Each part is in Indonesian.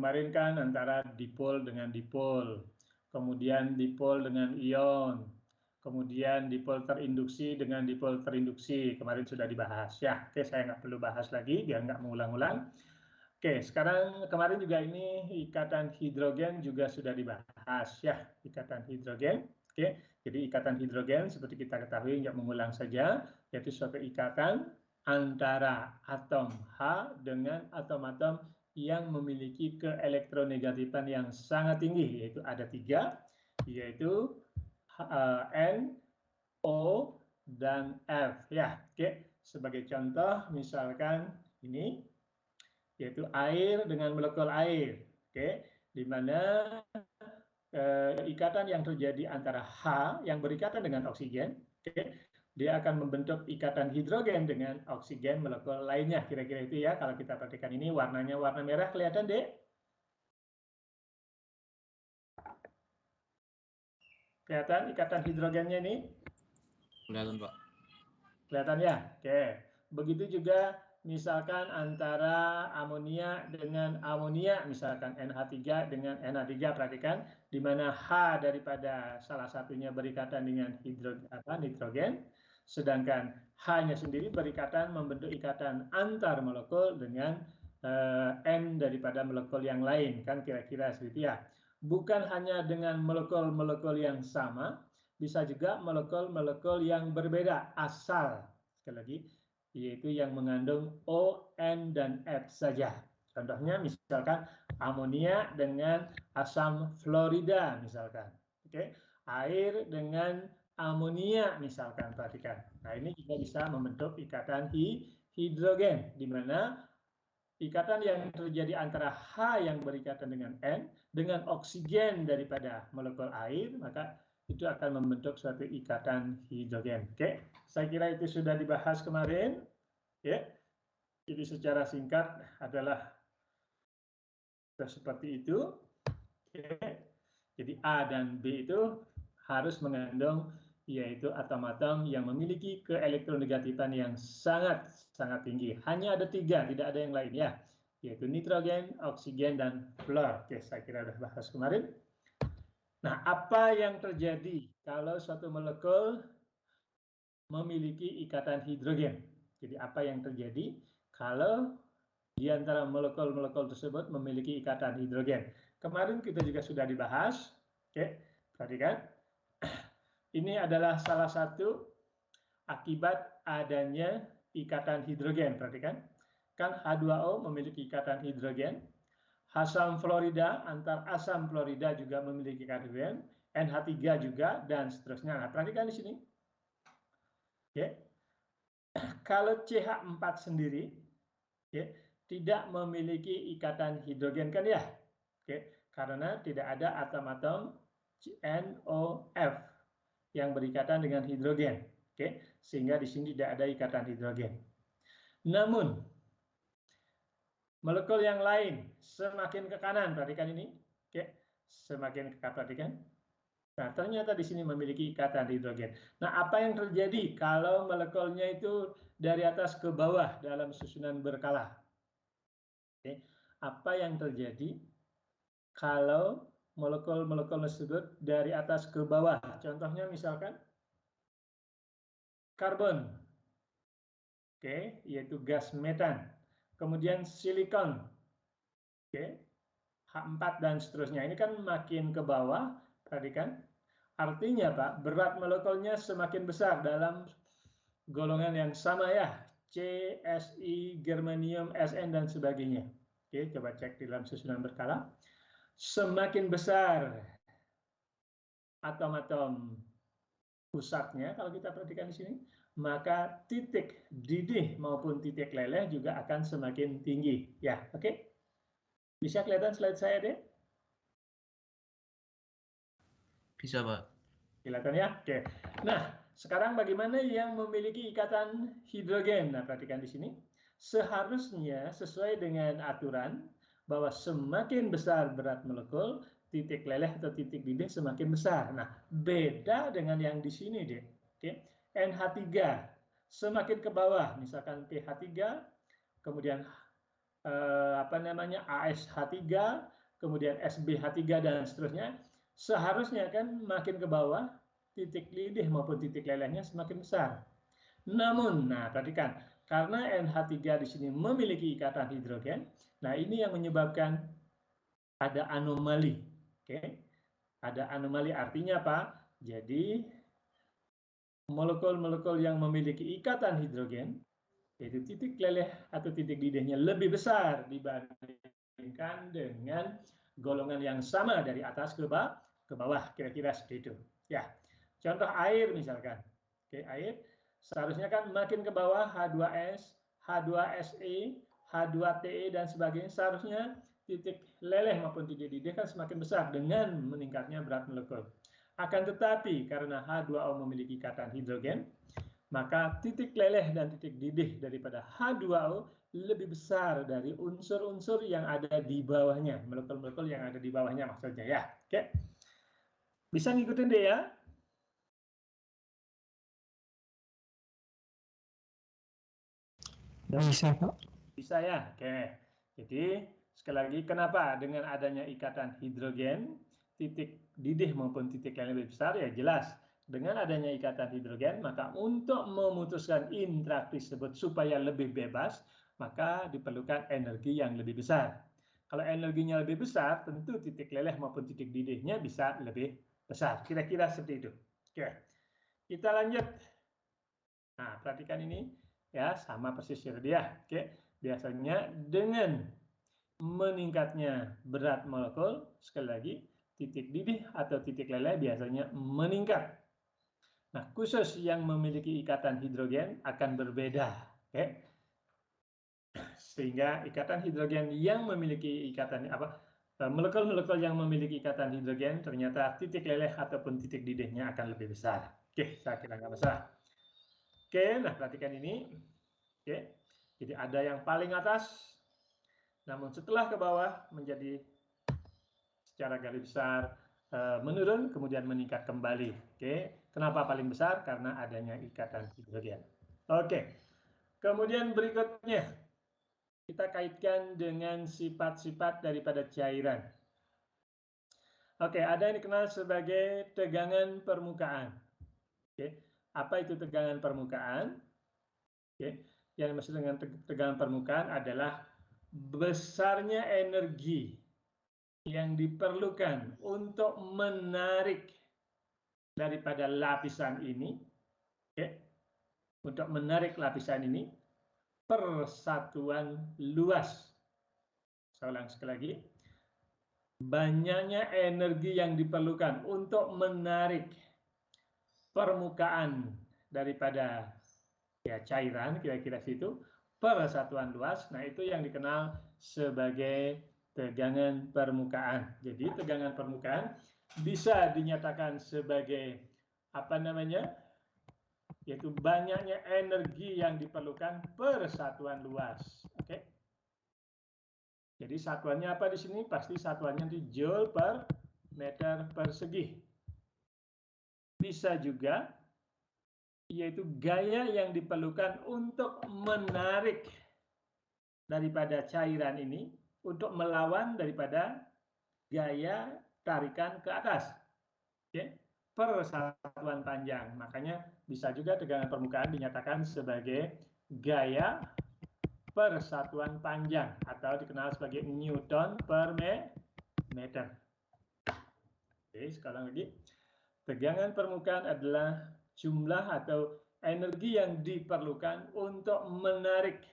kemarin kan antara dipol dengan dipol, kemudian dipol dengan ion, kemudian dipol terinduksi dengan dipol terinduksi. Kemarin sudah dibahas ya. Oke, saya nggak perlu bahas lagi biar nggak mengulang-ulang. Oke, sekarang kemarin juga ini ikatan hidrogen juga sudah dibahas ya, ikatan hidrogen. Oke, jadi ikatan hidrogen seperti kita ketahui nggak mengulang saja, yaitu suatu ikatan antara atom H dengan atom-atom yang memiliki keelektronegatifan yang sangat tinggi, yaitu ada 3, yaitu N, O, dan F. Ya, oke. Sebagai contoh, misalkan ini, yaitu air dengan molekul air, oke, di mana ikatan yang terjadi antara H yang berikatan dengan oksigen, oke, dia akan membentuk ikatan hidrogen dengan oksigen molekul lainnya, kira-kira itu ya. Kalau kita perhatikan ini warnanya warna merah, kelihatan deh? Kelihatan ikatan hidrogennya ini? Kelihatan, Pak. Kelihatan ya? Oke. Begitu juga misalkan antara amonia dengan amonia, misalkan NH3 dengan NH3, perhatikan di mana H daripada salah satunya berikatan dengan nitrogen, sedangkan H-nya sendiri berikatan membentuk ikatan antar molekul dengan N daripada molekul yang lain, kan kira-kira seperti ya. Bukan hanya dengan molekul-molekul yang sama, bisa juga molekul-molekul yang berbeda asal, sekali lagi, yaitu yang mengandung O, N, dan F saja. Contohnya misalkan amonia dengan asam fluorida misalkan. Oke, air dengan amonia misalkan, perhatikan. Nah, ini juga bisa membentuk ikatan hidrogen, di mana ikatan yang terjadi antara H yang berikatan dengan N dengan oksigen daripada molekul air, maka itu akan membentuk suatu ikatan hidrogen. Oke, saya kira itu sudah dibahas kemarin. Ya, jadi secara singkat adalah seperti itu. Oke. Jadi A dan B itu harus mengandung yaitu atom-atom yang memiliki keelektronegatifan yang sangat tinggi. Hanya ada 3, tidak ada yang lain ya, yaitu nitrogen, oksigen, dan fluor. Oke, saya kira sudah bahas kemarin. Nah, apa yang terjadi kalau suatu molekul memiliki ikatan hidrogen? Jadi apa yang terjadi kalau di antara molekul-molekul tersebut memiliki ikatan hidrogen? Kemarin kita juga sudah dibahas. Oke, perhatikan. Ini adalah salah satu akibat adanya ikatan hidrogen. Perhatikan, kan H2O memiliki ikatan hidrogen, asam fluorida, antar asam fluorida juga memiliki ikatan hidrogen, NH3 juga, dan seterusnya. Nah, perhatikan di sini. Oke. Kalau CH4 sendiri ya, tidak memiliki ikatan hidrogen kan ya? Oke, karena tidak ada atom-atom NOF yang berikatan dengan hidrogen. Oke, sehingga di sini tidak ada ikatan hidrogen. Namun molekul yang lain semakin ke kanan, perhatikan ini. Oke, semakin ke kanan, perhatikan. Nah, ternyata di sini memiliki ikatan hidrogen. Nah, apa yang terjadi kalau molekulnya itu dari atas ke bawah dalam susunan berkala? Oke, apa yang terjadi kalau molekul-molekul tersebut dari atas ke bawah? Contohnya misalkan karbon, oke, yaitu gas metan. Kemudian silikon, oke, H4 dan seterusnya. Ini kan makin ke bawah, perhatikan. Artinya Pak, berat molekulnya semakin besar dalam golongan yang sama ya, C, Si, germanium, Sn, dan sebagainya. Oke, coba cek di dalam susunan berkala. Semakin besar atom-atom pusatnya, kalau kita perhatikan di sini, maka titik didih maupun titik leleh juga akan semakin tinggi. Ya, oke. Bisa kelihatan slide saya deh? Bisa, Pak. Kelihatan ya? Oke. Nah, sekarang bagaimana yang memiliki ikatan hidrogen? Nah, perhatikan di sini. Seharusnya sesuai dengan aturan bahwa semakin besar berat molekul, titik leleh atau titik didih semakin besar. Nah, beda dengan yang di sini deh. Oke. NH3 semakin ke bawah, misalkan pH 3, kemudian ASH3, kemudian SbH3 dan seterusnya, seharusnya kan makin ke bawah titik lidih maupun titik lelehnya semakin besar. Namun, nah perhatikan, karena NH3 di sini memiliki ikatan hidrogen, nah ini yang menyebabkan ada anomali. Oke, ada anomali artinya apa? Jadi molekul-molekul yang memiliki ikatan hidrogen, yaitu titik leleh atau titik lidahnya lebih besar dibandingkan dengan golongan yang sama dari atas ke bawah, kira-kira seperti itu. Ya, contoh air misalkan. Oke, air seharusnya kan makin ke bawah H2S, H2Se, H2Te dan sebagainya, seharusnya titik leleh maupun titik lidih kan semakin besar dengan meningkatnya berat molekul. Akan tetapi karena H2O memiliki ikatan hidrogen, maka titik leleh dan titik didih daripada H2O lebih besar dari unsur-unsur yang ada di bawahnya, molekul-molekul yang ada di bawahnya maksudnya ya. Oke. Bisa ngikutin deh ya? Bisa, Pak. Bisa ya? Oke. Jadi, sekali lagi, kenapa dengan adanya ikatan hidrogen, titik didih maupun titik leleh lebih besar? Ya jelas. Dengan adanya ikatan hidrogen, maka untuk memutuskan interaksi tersebut supaya lebih bebas, maka diperlukan energi yang lebih besar. Kalau energinya lebih besar, tentu titik leleh maupun titik didihnya bisa lebih besar. Kira-kira seperti itu. Oke. Kita lanjut. Nah, perhatikan ini. Ya, sama persis dia. Oke, biasanya dengan meningkatnya berat molekul, sekali lagi, titik didih atau titik leleh biasanya meningkat. Nah, khusus yang memiliki ikatan hidrogen akan berbeda. Oke. Sehingga ikatan hidrogen yang memiliki ikatan molekul-molekul yang memiliki ikatan hidrogen ternyata titik leleh ataupun titik didihnya akan lebih besar. Oke, saya kira nggak masalah. Oke, nah perhatikan ini. Oke, jadi ada yang paling atas, namun setelah ke bawah menjadi secara garis besar menurun, kemudian meningkat kembali. Oke, kenapa paling besar? Karena adanya ikatan hidrogen. Oke, kemudian berikutnya kita kaitkan dengan sifat-sifat daripada cairan. Oke, ada yang dikenal sebagai tegangan permukaan. Oke, apa itu tegangan permukaan? Oke, yang dimaksud dengan tegangan permukaan adalah besarnya energi yang diperlukan untuk menarik daripada lapisan ini, untuk menarik lapisan ini per satuan luas. Saya ulang sekali lagi, banyaknya energi yang diperlukan untuk menarik permukaan daripada cairan, kira-kira situ, per satuan luas. Nah, itu yang dikenal sebagai tegangan permukaan. Jadi, tegangan permukaan bisa dinyatakan sebagai yaitu banyaknya energi yang diperlukan per satuan luas. Oke. Jadi satuannya apa di sini? Pasti satuannya itu joule per meter persegi. Bisa juga yaitu gaya yang diperlukan untuk menarik daripada cairan ini untuk melawan daripada gaya tarikan ke atas. Oke, per satuan panjang. Makanya bisa juga tegangan permukaan dinyatakan sebagai gaya per satuan panjang atau dikenal sebagai Newton per meter. Oke, sekarang lagi. Tegangan permukaan adalah jumlah atau energi yang diperlukan untuk menarik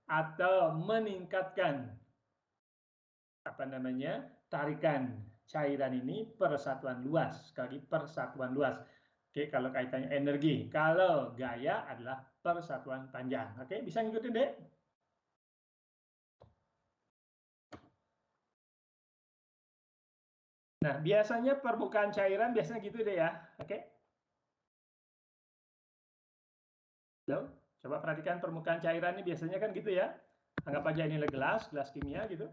atau meningkatkan tarikan cairan ini per satuan luas. Sekali per satuan luas. Oke, kalau kaitannya energi. Kalau gaya adalah per satuan panjang. Oke, bisa ngikutin deh. Nah, biasanya permukaan cairan biasanya gitu deh ya. Oke. Loh, coba perhatikan permukaan cairan ini biasanya kan gitu ya. Anggap aja ini gelas kimia gitu.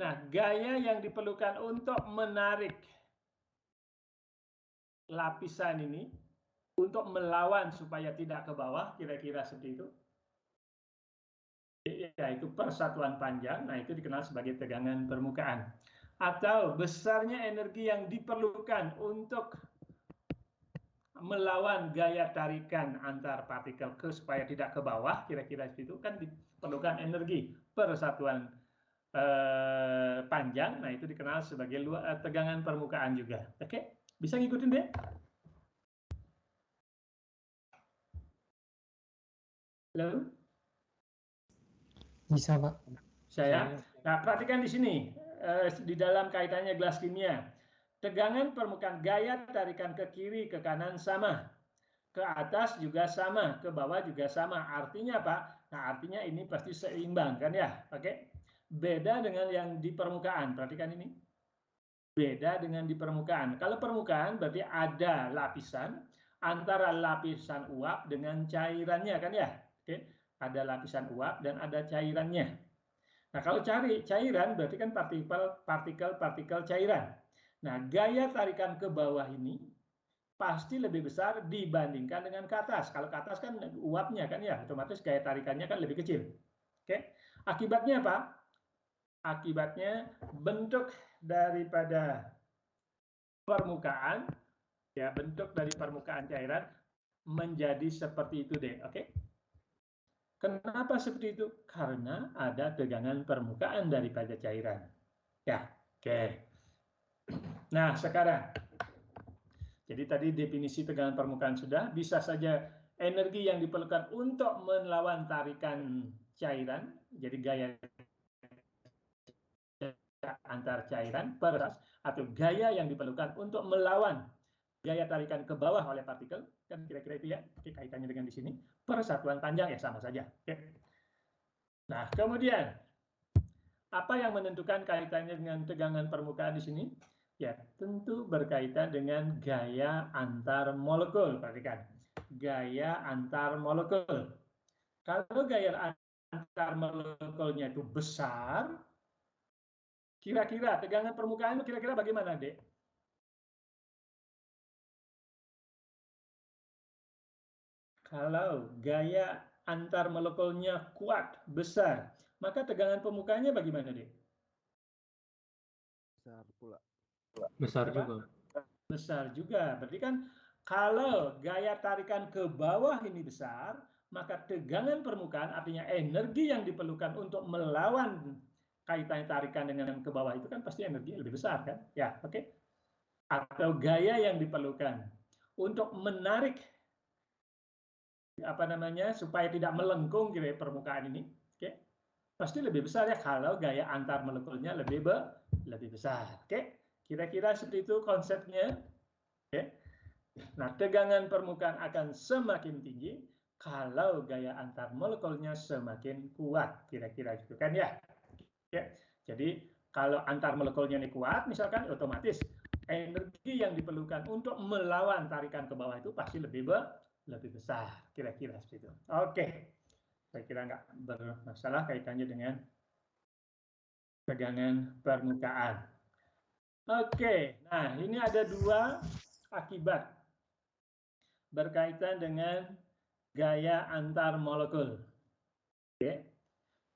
Nah, gaya yang diperlukan untuk menarik lapisan ini untuk melawan supaya tidak ke bawah, kira-kira seperti itu. yaitu persatuan panjang, nah itu dikenal sebagai tegangan permukaan. Atau besarnya energi yang diperlukan untuk melawan gaya tarikan antar partikel supaya tidak ke bawah, kira-kira itu kan diperlukan energi persatuan panjang, nah itu dikenal sebagai tegangan permukaan juga. Oke, bisa ngikutin deh? Halo? Bisa, Pak. Saya. Nah, perhatikan di sini, di dalam kaitannya gelas kimia. Tegangan permukaan gaya tarikan ke kiri, ke kanan sama. Ke atas juga sama, ke bawah juga sama. Artinya apa? Nah, artinya ini pasti seimbang, kan ya? Oke. Beda dengan yang di permukaan. Perhatikan ini. Beda dengan di permukaan. Kalau permukaan berarti ada lapisan antara lapisan uap dengan cairannya, kan ya? Oke. Ada lapisan uap dan ada cairannya. Nah, kalau cari cairan berarti kan partikel cairan. Nah, gaya tarikan ke bawah ini pasti lebih besar dibandingkan dengan ke atas. Kalau ke atas kan uapnya kan ya, otomatis gaya tarikannya kan lebih kecil. Oke. Akibatnya apa? Akibatnya bentuk daripada permukaan, ya bentuk dari permukaan cairan menjadi seperti itu deh. Oke. Kenapa seperti itu? Karena ada tegangan permukaan daripada cairan. Ya, oke. Nah, sekarang, jadi tadi definisi tegangan permukaan sudah, bisa saja energi yang diperlukan untuk melawan tarikan cairan, jadi gaya antar cairan peras, atau gaya yang diperlukan untuk melawan gaya tarikan ke bawah oleh partikel, kan kira-kira itu ya, kaitannya dengan di sini, persatuan panjang ya sama saja. Oke. Nah, kemudian apa yang menentukan kaitannya dengan tegangan permukaan di sini? Ya, tentu berkaitan dengan gaya antar molekul. Perhatikan, gaya antar molekul. Kalau gaya antar molekulnya itu besar, kira-kira tegangan permukaan itu kira-kira bagaimana, Dek? Kalau gaya antar molekulnya kuat, besar, maka tegangan permukaannya bagaimana, Dek? Besar pula. Besar juga. Besar juga. Berarti kan kalau gaya tarikan ke bawah ini besar, maka tegangan permukaan artinya energi yang diperlukan untuk melawan kaitan tarikan dengan ke bawah itu kan pasti energi lebih besar kan? Ya, oke. Atau gaya yang diperlukan untuk menarik apa namanya supaya tidak melengkung gitu permukaan ini, oke? Pasti lebih besar ya kalau gaya antar molekulnya lebih besar. Oke? Kira-kira seperti itu konsepnya. Oke? Nah, tegangan permukaan akan semakin tinggi kalau gaya antar molekulnya semakin kuat, kira-kira gitu kan ya. Oke. Jadi kalau antar molekulnya ini kuat, misalkan otomatis energi yang diperlukan untuk melawan tarikan ke bawah itu pasti lebih besar, kira-kira seperti itu. Oke, saya kira nggak bermasalah kaitannya dengan tegangan permukaan. Oke, nah ini ada dua akibat berkaitan dengan gaya antar molekul. Oke.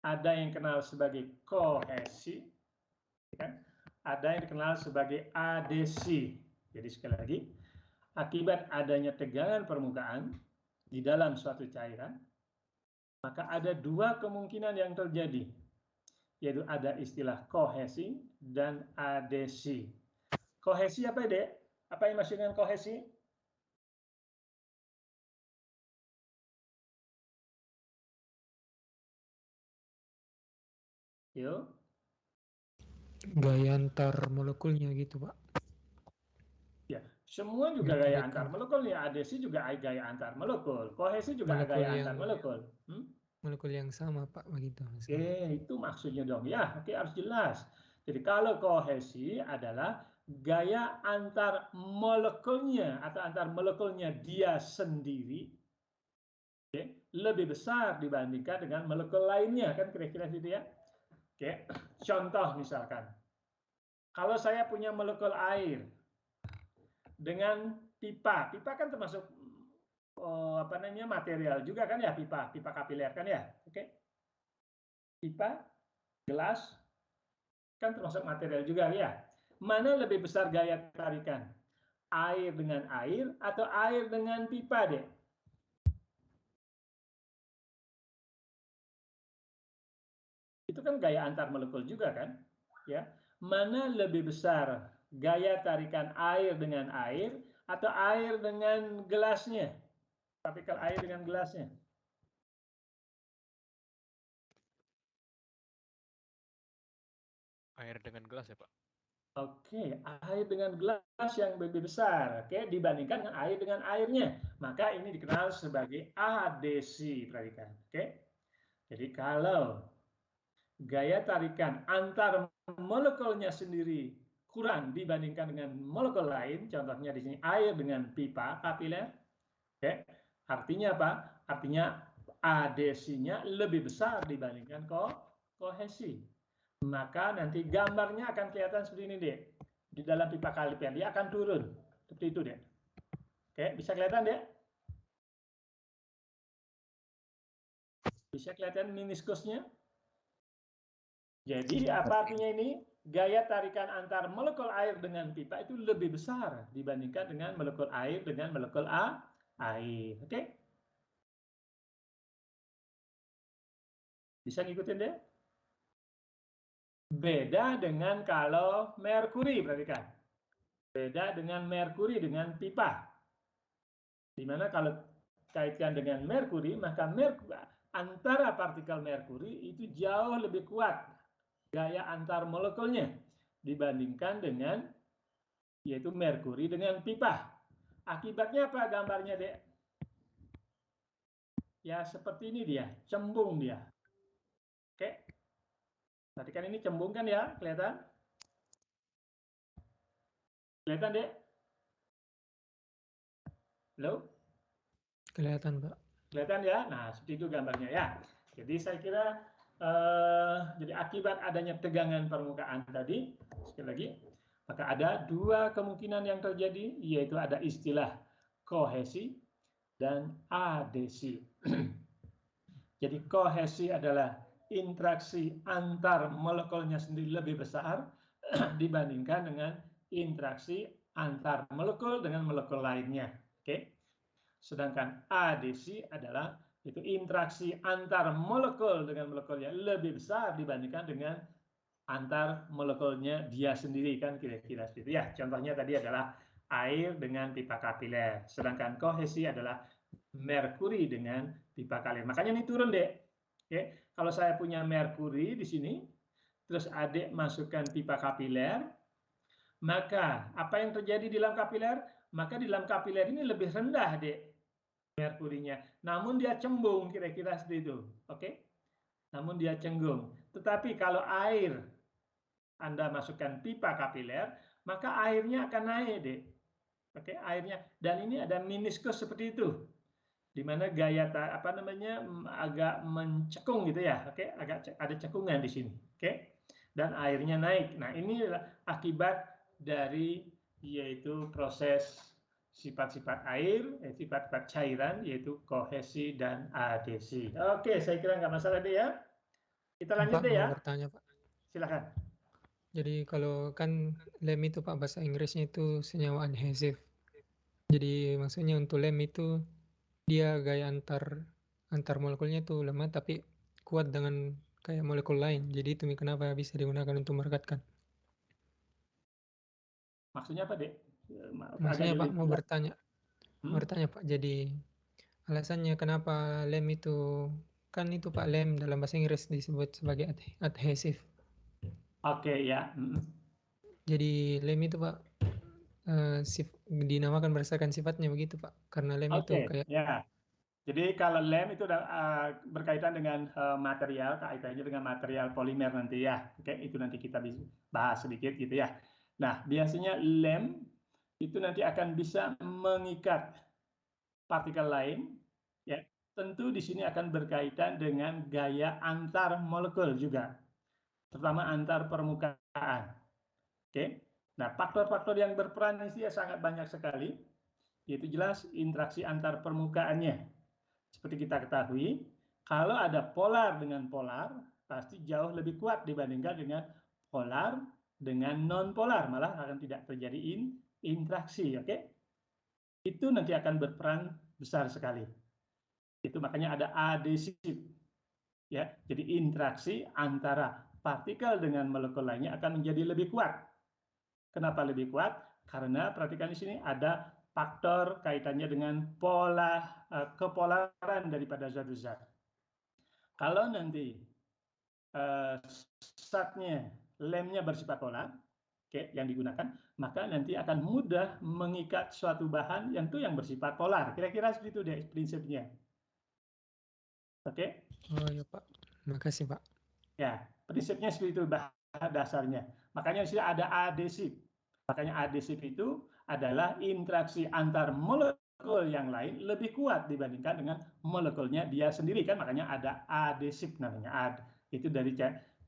Ada yang dikenal sebagai kohesi, ya. Ada yang dikenal sebagai adesi. Jadi sekali lagi, akibat adanya tegangan permukaan di dalam suatu cairan, maka ada dua kemungkinan yang terjadi, yaitu ada istilah kohesi dan adesi. Kohesi apa, Dek? Apa yang maksud dengan kohesi? Yuk. Gaya antar molekulnya gitu, Pak. Ya, semua juga gaya antar molekul ya. Adesi juga gaya antar molekul. Kohesi juga Molekul gaya yang- antar molekul. Molekul yang sama, Pak, begitu. Itu maksudnya dong. Ya, oke, harus jelas. Jadi kalau kohesi adalah gaya antar molekulnya atau antar molekulnya dia sendiri lebih besar dibandingkan dengan molekul lainnya, kan kira-kira gitu ya. Oke, contoh misalkan, kalau saya punya molekul air dengan pipa kan termasuk apa namanya material juga kan ya, pipa kapiler kan ya, oke. pipa, gelas, kan termasuk material juga ya. Mana lebih besar gaya tarikan? Air dengan air atau air dengan pipa, deh? Itu kan gaya antar molekul juga kan? Ya. Mana lebih besar gaya tarikan air dengan air atau air dengan gelasnya? Partikel air dengan gelasnya. Air dengan gelas ya, Pak? Oke, air dengan gelas yang lebih besar, oke, dibandingkan dengan air dengan airnya. Maka ini dikenal sebagai adesi, perhatikan. Oke. Jadi kalau gaya tarikan antar molekulnya sendiri kurang dibandingkan dengan molekul lain, contohnya di sini air dengan pipa kapiler, oke, artinya apa? Artinya adesinya lebih besar dibandingkan kohesi. Maka nanti gambarnya akan kelihatan seperti ini, deh. Di dalam pipa kapiler dia akan turun seperti itu, deh. Oke, bisa kelihatan, deh? Bisa kelihatan meniskusnya? Jadi apa artinya ini? Gaya tarikan antar molekul air dengan pipa itu lebih besar dibandingkan dengan molekul air dengan molekul air. Oke? Bisa ngikutin, deh? Beda dengan kalau merkuri, perhatikan. Beda dengan merkuri dengan pipa. Dimana kalau kaitkan dengan merkuri, maka antara partikel merkuri itu jauh lebih kuat gaya antar molekulnya dibandingkan dengan yaitu merkuri dengan pipa. Akibatnya apa gambarnya, dek? Ya seperti ini dia, cembung dia. Oke. Perhatikan ini cembung kan ya, kelihatan? Kelihatan, dek? Halo? Kelihatan, Pak. Kelihatan ya? Nah, seperti itu gambarnya ya. Jadi saya kira jadi akibat adanya tegangan permukaan tadi, sekali lagi, maka ada dua kemungkinan yang terjadi, yaitu ada istilah kohesi dan adesi. Jadi kohesi adalah interaksi antar molekulnya sendiri lebih besar dibandingkan dengan interaksi antar molekul dengan molekul lainnya. Oke. Sedangkan adesi adalah itu interaksi antar molekul dengan molekulnya lebih besar dibandingkan dengan antar molekulnya dia sendiri, kan kira-kira seperti itu ya. Contohnya tadi adalah air dengan pipa kapiler, sedangkan kohesi adalah merkuri dengan pipa kapiler. Makanya ini turun, dek. Oke, kalau saya punya merkuri di sini, terus adik masukkan pipa kapiler, maka apa yang terjadi di dalam kapiler? Maka di dalam kapiler ini lebih rendah, dek, merkurinya. Namun dia cembung, kira-kira seperti itu. Oke? Namun dia cembung. Tetapi kalau air Anda masukkan pipa kapiler, maka airnya akan naik, deh. Oke, airnya. Dan ini ada meniskus seperti itu. Di mana gaya agak mencekung gitu ya. Oke, agak ada cekungan di sini. Oke. Dan airnya naik. Nah, ini adalah akibat dari yaitu proses sifat-sifat air, sifat-sifat cairan, yaitu kohesi dan adesi. Oke, saya kira nggak masalah deh ya. Kita lanjut Pak, deh ya. mau bertanya, Pak. Silakan. Jadi kalau kan lem itu, Pak, bahasa Inggrisnya itu senyawa adhesif. Jadi maksudnya untuk lem itu dia gaya antar molekulnya itu lemah tapi kuat dengan kayak molekul lain. Jadi itu kenapa bisa digunakan untuk merekatkan. Maksudnya apa, dek? Maksudnya, Pak, mau bertanya, Pak. Jadi alasannya kenapa lem itu, kan itu, Pak, lem dalam bahasa Inggris disebut sebagai adhesif. Oke, ya. Jadi lem itu, Pak, dinamakan berdasarkan sifatnya begitu, Pak. Karena lem itu kayak ya. Jadi kalau lem itu berkaitan dengan material, kaitannya dengan material polimer nanti ya. Oke, itu nanti kita bisa bahas sedikit gitu ya. Nah, biasanya lem itu nanti akan bisa mengikat partikel lain, ya. Tentu di sini akan berkaitan dengan gaya antar molekul juga, terutama antar permukaan. Oke. Nah, faktor-faktor yang berperan di sini sangat banyak sekali, yaitu jelas interaksi antar permukaannya. Seperti kita ketahui, kalau ada polar dengan polar, pasti jauh lebih kuat dibandingkan dengan polar dengan non-polar, malah akan tidak terjadi interaksi, oke? Itu nanti akan berperan besar sekali. Itu makanya ada adesif, ya. Jadi interaksi antara partikel dengan molekul lainnya akan menjadi lebih kuat. Kenapa lebih kuat? Karena perhatikan di sini ada faktor kaitannya dengan kepolaran daripada zat-zat. Kalau nanti lemnya bersifat polar, yang digunakan, maka nanti akan mudah mengikat suatu bahan yang bersifat polar. Kira-kira seperti itu deh prinsipnya. Oke? Oh ya Pak, makasih Pak. Ya, prinsipnya seperti itu dasarnya. Makanya di sini ada adesif. Makanya adesif itu adalah interaksi antar molekul yang lain lebih kuat dibandingkan dengan molekulnya dia sendiri, kan makanya ada adesif namanya. Itu dari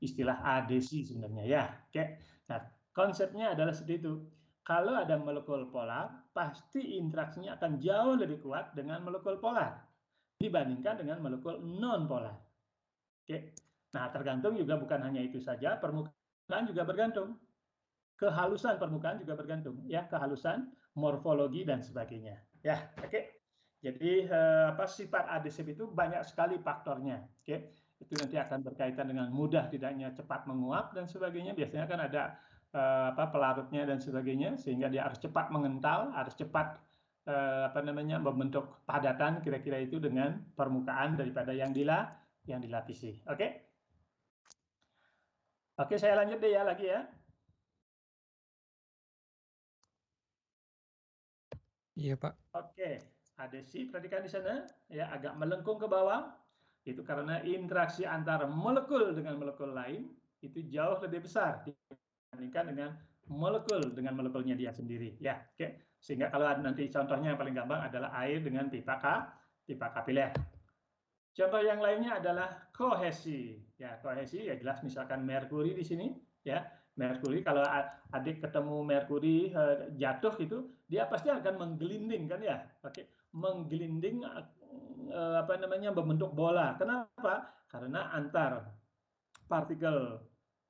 istilah adesi sebenarnya ya. Oke. Nah, konsepnya adalah seperti itu. Kalau ada molekul polar, pasti interaksinya akan jauh lebih kuat dengan molekul polar dibandingkan dengan molekul non polar. Oke. Nah, tergantung juga bukan hanya itu saja, permukaan juga bergantung. Kehalusan permukaan juga bergantung, ya, kehalusan, morfologi dan sebagainya. Ya, oke. Jadi sifat adesif itu banyak sekali faktornya. Oke. Itu nanti akan berkaitan dengan mudah tidaknya cepat menguap dan sebagainya. Biasanya kan ada pelarutnya dan sebagainya, sehingga dia harus cepat mengental, harus cepat membentuk padatan kira-kira itu dengan permukaan daripada yang dilapisi. Oke. Oke, saya lanjut deh ya lagi ya. Iya Pak. Oke, adesi perhatikan di sana ya, agak melengkung ke bawah. Itu karena interaksi antara molekul dengan molekul lain itu jauh lebih besar dibandingkan dengan molekulnya dia sendiri ya. Oke. Sehingga kalau nanti contohnya yang paling gampang adalah air dengan pipa kapiler. Contoh yang lainnya adalah kohesi. Ya, kohesi ya jelas misalkan merkuri di sini ya. Merkuri, kalau adik ketemu merkuri jatuh itu, dia pasti akan menggelinding kan ya. Oke, menggelinding membentuk bola. Kenapa? Karena antar partikel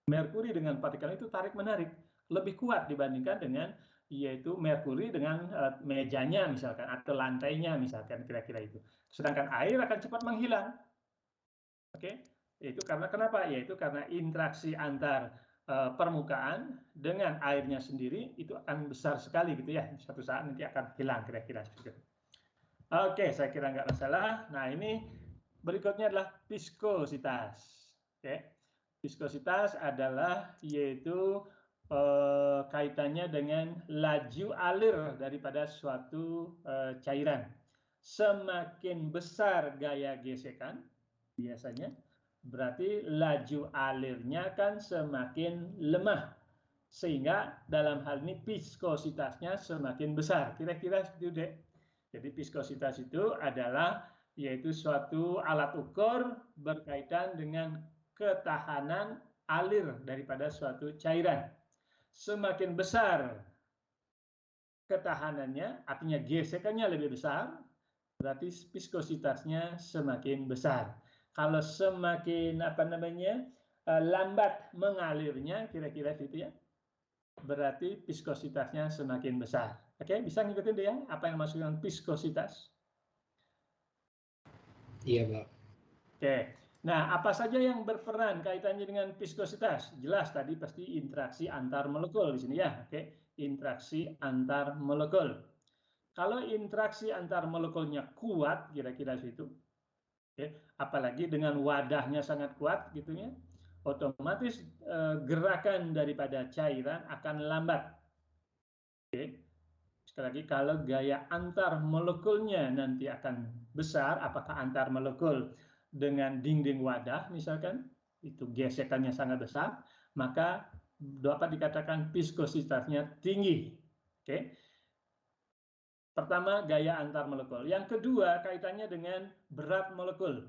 merkuri dengan partikel itu tarik menarik lebih kuat dibandingkan dengan yaitu merkuri dengan mejanya misalkan atau lantainya misalkan, kira-kira itu. Sedangkan air akan cepat menghilang. Oke, itu karena kenapa? Yaitu karena interaksi antar permukaan dengan airnya sendiri itu akan besar sekali gitu ya. Suatu saat nanti akan hilang kira-kira seperti itu. Oke, saya kira nggak masalah. Nah, ini berikutnya adalah viskositas. Oke, viskositas adalah yaitu kaitannya dengan laju alir daripada suatu cairan. Semakin besar gaya gesekan biasanya, berarti laju alirnya kan semakin lemah. Sehingga dalam hal ini viskositasnya semakin besar. Kira-kira seperti itu deh. Jadi viskositas itu adalah yaitu suatu alat ukur berkaitan dengan ketahanan alir daripada suatu cairan. Semakin besar ketahanannya, artinya gesekannya lebih besar, berarti viskositasnya semakin besar. Kalau semakin lambat mengalirnya, kira-kira gitu ya, berarti viskositasnya semakin besar. Oke, bisa ngikutin deh ya apa yang dimaksud dengan viskositas? Iya, Pak. Oke. Nah, apa saja yang berperan kaitannya dengan viskositas? Jelas tadi pasti interaksi antar molekul di sini ya. Oke, interaksi antar molekul. Kalau interaksi antar molekulnya kuat, kira-kira situ, apalagi dengan wadahnya sangat kuat, gitu ya, otomatis gerakan daripada cairan akan lambat. Sekali lagi, kalau gaya antar molekulnya nanti akan besar, apakah antar molekul dengan dinding wadah, misalkan, itu gesekannya sangat besar, maka dapat dikatakan viskositasnya tinggi. Oke. Pertama, gaya antar molekul. Yang kedua, kaitannya dengan berat molekul.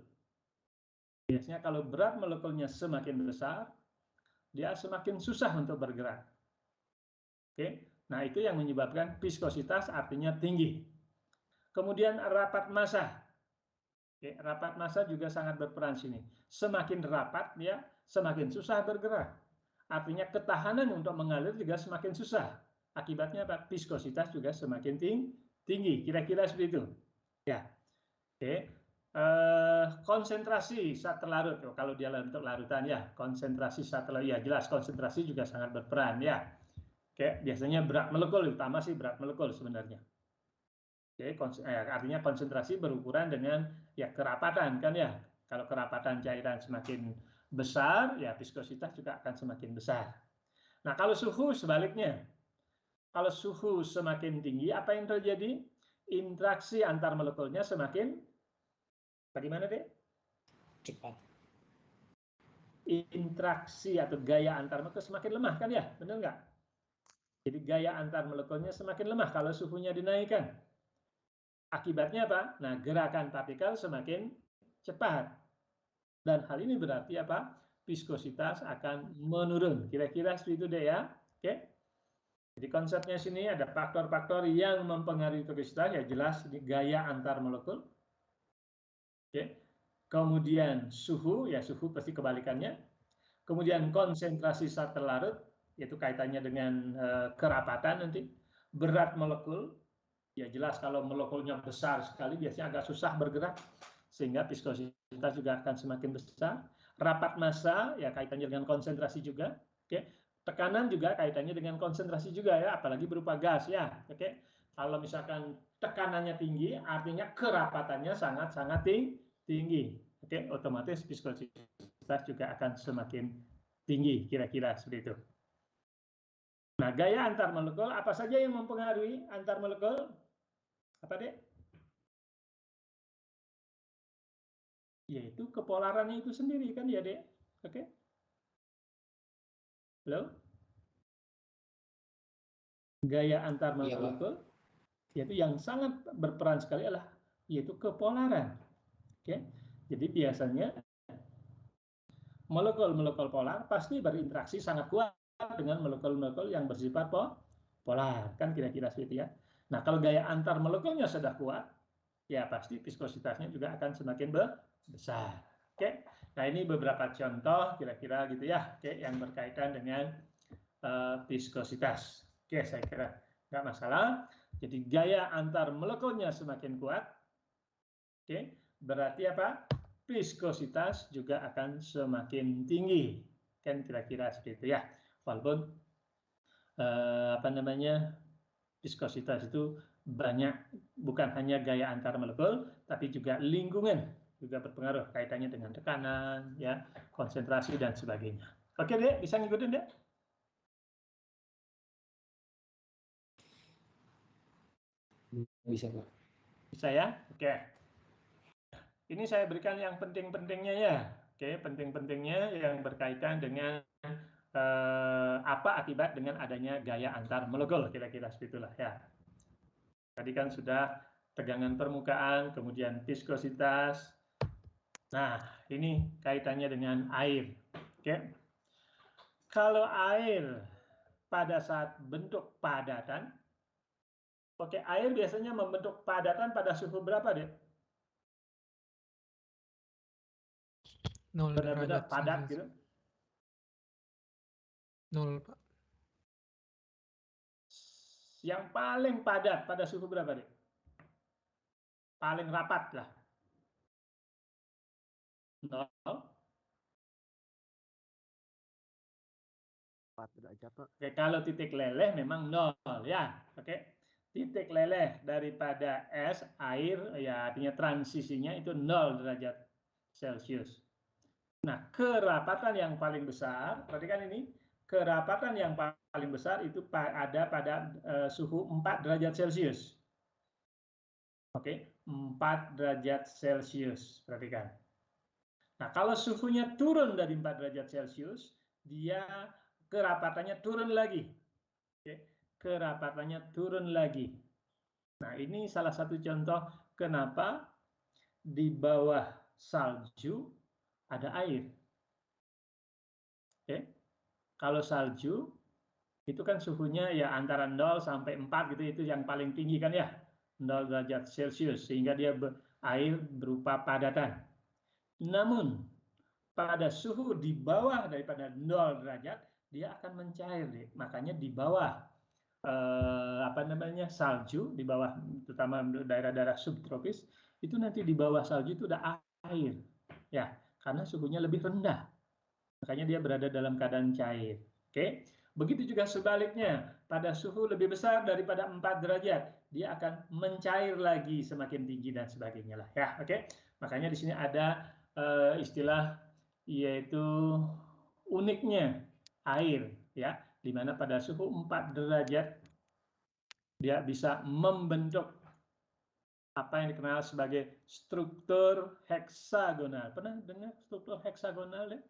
Biasanya kalau berat molekulnya semakin besar, dia semakin susah untuk bergerak. Oke, nah itu yang menyebabkan viskositas artinya tinggi. Kemudian rapat massa. Oke, rapat massa juga sangat berperan sini. Semakin rapat ya, semakin susah bergerak. Artinya ketahanan untuk mengalir juga semakin susah. Akibatnya apa? Viskositas juga semakin tinggi. Kira-kira seperti itu. Ya. Oke. Konsentrasi saat terlarut. Kalau dia untuk larutan ya, konsentrasi saat terlarut ya jelas konsentrasi juga sangat berperan ya. Oke, biasanya berat molekul, utama sih berat molekul sebenarnya. Oke, artinya konsentrasi berukuran dengan ya kerapatan kan ya. Kalau kerapatan cairan semakin besar, ya viskositas juga akan semakin besar. Nah, kalau suhu sebaliknya. Kalau suhu semakin tinggi, apa yang terjadi? Interaksi antar molekulnya semakin bagaimana, Dek? Cepat. Interaksi atau gaya antar molekul semakin lemah kan ya? Benar nggak? Jadi gaya antar molekulnya semakin lemah kalau suhunya dinaikkan. Akibatnya apa? Nah, gerakan partikel semakin cepat. Dan hal ini berarti apa? Viskositas akan menurun. Kira-kira seperti itu deh ya. Oke. Jadi konsepnya sini ada faktor-faktor yang mempengaruhi viskositas, ya jelas gaya antar molekul. Oke. Kemudian suhu, ya suhu pasti kebalikannya. Kemudian konsentrasi saat terlarut, yaitu kaitannya dengan kerapatan nanti. Berat molekul, ya jelas kalau molekulnya besar sekali biasanya agak susah bergerak, sehingga viskositas juga akan semakin besar. Rapat massa, ya kaitannya dengan konsentrasi juga. Oke. Tekanan juga kaitannya dengan konsentrasi juga ya, apalagi berupa gas ya. Oke. Kalau misalkan tekanannya tinggi, artinya kerapatannya sangat-sangat tinggi. Oke, otomatis viskositas juga akan semakin tinggi, kira-kira seperti itu. Nah, gaya antar molekul apa saja yang mempengaruhi antar molekul? Apa, Dek? Yaitu kepolarannya itu sendiri kan ya, Dek? Oke. Halo? Gaya antar molekul, yaitu yang sangat berperan sekali adalah yaitu kepolaran. Oke. Jadi biasanya molekul-molekul polar pasti berinteraksi sangat kuat dengan molekul-molekul yang bersifat polar, kan kira-kira seperti itu ya. Nah, kalau gaya antar molekulnya sudah kuat, ya pasti viskositasnya juga akan semakin besar. Oke, nah ini beberapa contoh kira-kira gitu ya, oke, yang berkaitan dengan viskositas. Oke, saya kira nggak masalah. Jadi gaya antar molekulnya semakin kuat, oke, berarti apa? Viskositas juga akan semakin tinggi, kan kira-kira seperti itu ya. Walaupun viskositas itu banyak, bukan hanya gaya antar molekul, tapi juga lingkungan juga berpengaruh kaitannya dengan tekanan, ya, konsentrasi dan sebagainya. Oke, Dek, bisa ngikutin, Dek? Bisa, Pak. Bisa ya? Oke. Ini saya berikan yang penting-pentingnya ya. Oke, penting-pentingnya yang berkaitan dengan apa akibat dengan adanya gaya antar molekul, kira-kira seperti itulah ya. Tadi kan sudah tegangan permukaan, kemudian viskositas. Nah, ini kaitannya dengan air. Oke. Kalau air pada saat bentuk padatan, oke, air biasanya membentuk padatan pada suhu berapa, Dek? 0 Benar-benar derajat padat Celcius. gitu. 0, Pak. Yang paling padat pada suhu berapa, Dek? Paling rapat lah. 0. 4 derajat, Pak. Oke, kalau titik leleh memang 0 ya. Oke. Titik leleh daripada es, air, ya artinya transisinya itu 0 derajat Celcius. Nah, kerapatan yang paling besar, perhatikan ini, kerapatan yang paling besar itu ada pada suhu 4 derajat Celcius. Oke, 4 derajat Celcius, perhatikan. Nah, kalau suhunya turun dari 4 derajat Celcius, dia kerapatannya turun lagi. Oke, kerapatannya turun lagi. Nah, ini salah satu contoh kenapa di bawah salju ada air. Oke. Kalau salju itu kan suhunya ya antara 0 sampai 4 gitu, itu yang paling tinggi kan ya, 0 derajat Celcius, sehingga dia air berupa padatan. Namun pada suhu di bawah daripada 0 derajat, dia akan mencair, deh. Makanya di bawah salju, di bawah terutama daerah-daerah subtropis, itu nanti di bawah salju itu udah air, ya, karena suhunya lebih rendah. Makanya dia berada dalam keadaan cair. Oke. Begitu juga sebaliknya, pada suhu lebih besar daripada 4 derajat, dia akan mencair lagi semakin tinggi dan sebagainya lah, ya. Oke. Makanya di sini ada istilah yaitu uniknya air, ya, di mana pada suhu 4 derajat dia bisa membentuk apa yang dikenal sebagai struktur heksagonal. Pernah dengar struktur heksagonal, ya?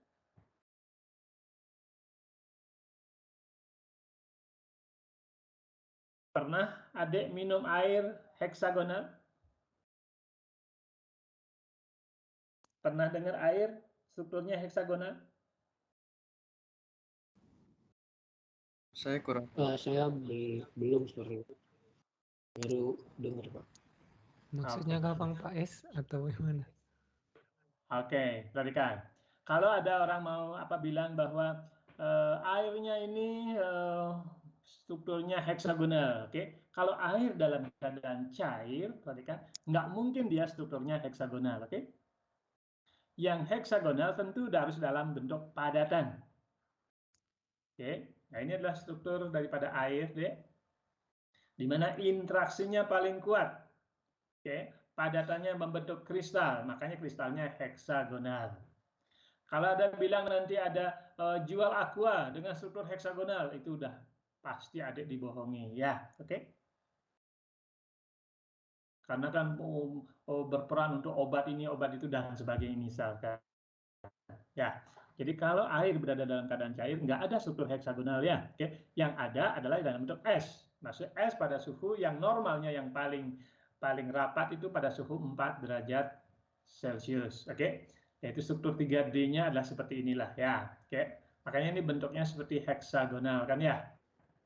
Pernah adik minum air heksagonal? Pernah dengar air strukturnya heksagonal? Saya kurang. Saya belum sore. Baru dengar, Pak. Maksudnya gampang Pak S atau gimana? Oke, perhatikan. Kalau ada orang mau bilang bahwa airnya ini strukturnya heksagonal, oke? Kalau air dalam keadaan cair, perhatikan, nggak mungkin dia strukturnya heksagonal, oke? Yang heksagonal tentu harus dalam bentuk padatan. Oke, nah ini adalah struktur daripada air, deh, di mana interaksinya paling kuat. Oke, padatannya membentuk kristal, makanya kristalnya heksagonal. Kalau ada bilang nanti ada jual aqua dengan struktur heksagonal, itu udah pasti adik dibohongi, ya, oke? Karena kan berperan untuk obat ini, obat itu, dan sebagainya misalkan. Ya, jadi kalau air berada dalam keadaan cair, nggak ada struktur heksagonal, ya. Oke, yang ada adalah dalam bentuk es. Maksud es pada suhu yang normalnya yang paling rapat itu pada suhu 4 derajat Celcius. Oke, yaitu struktur 3D-nya adalah seperti inilah, ya. Oke, makanya ini bentuknya seperti heksagonal kan, ya.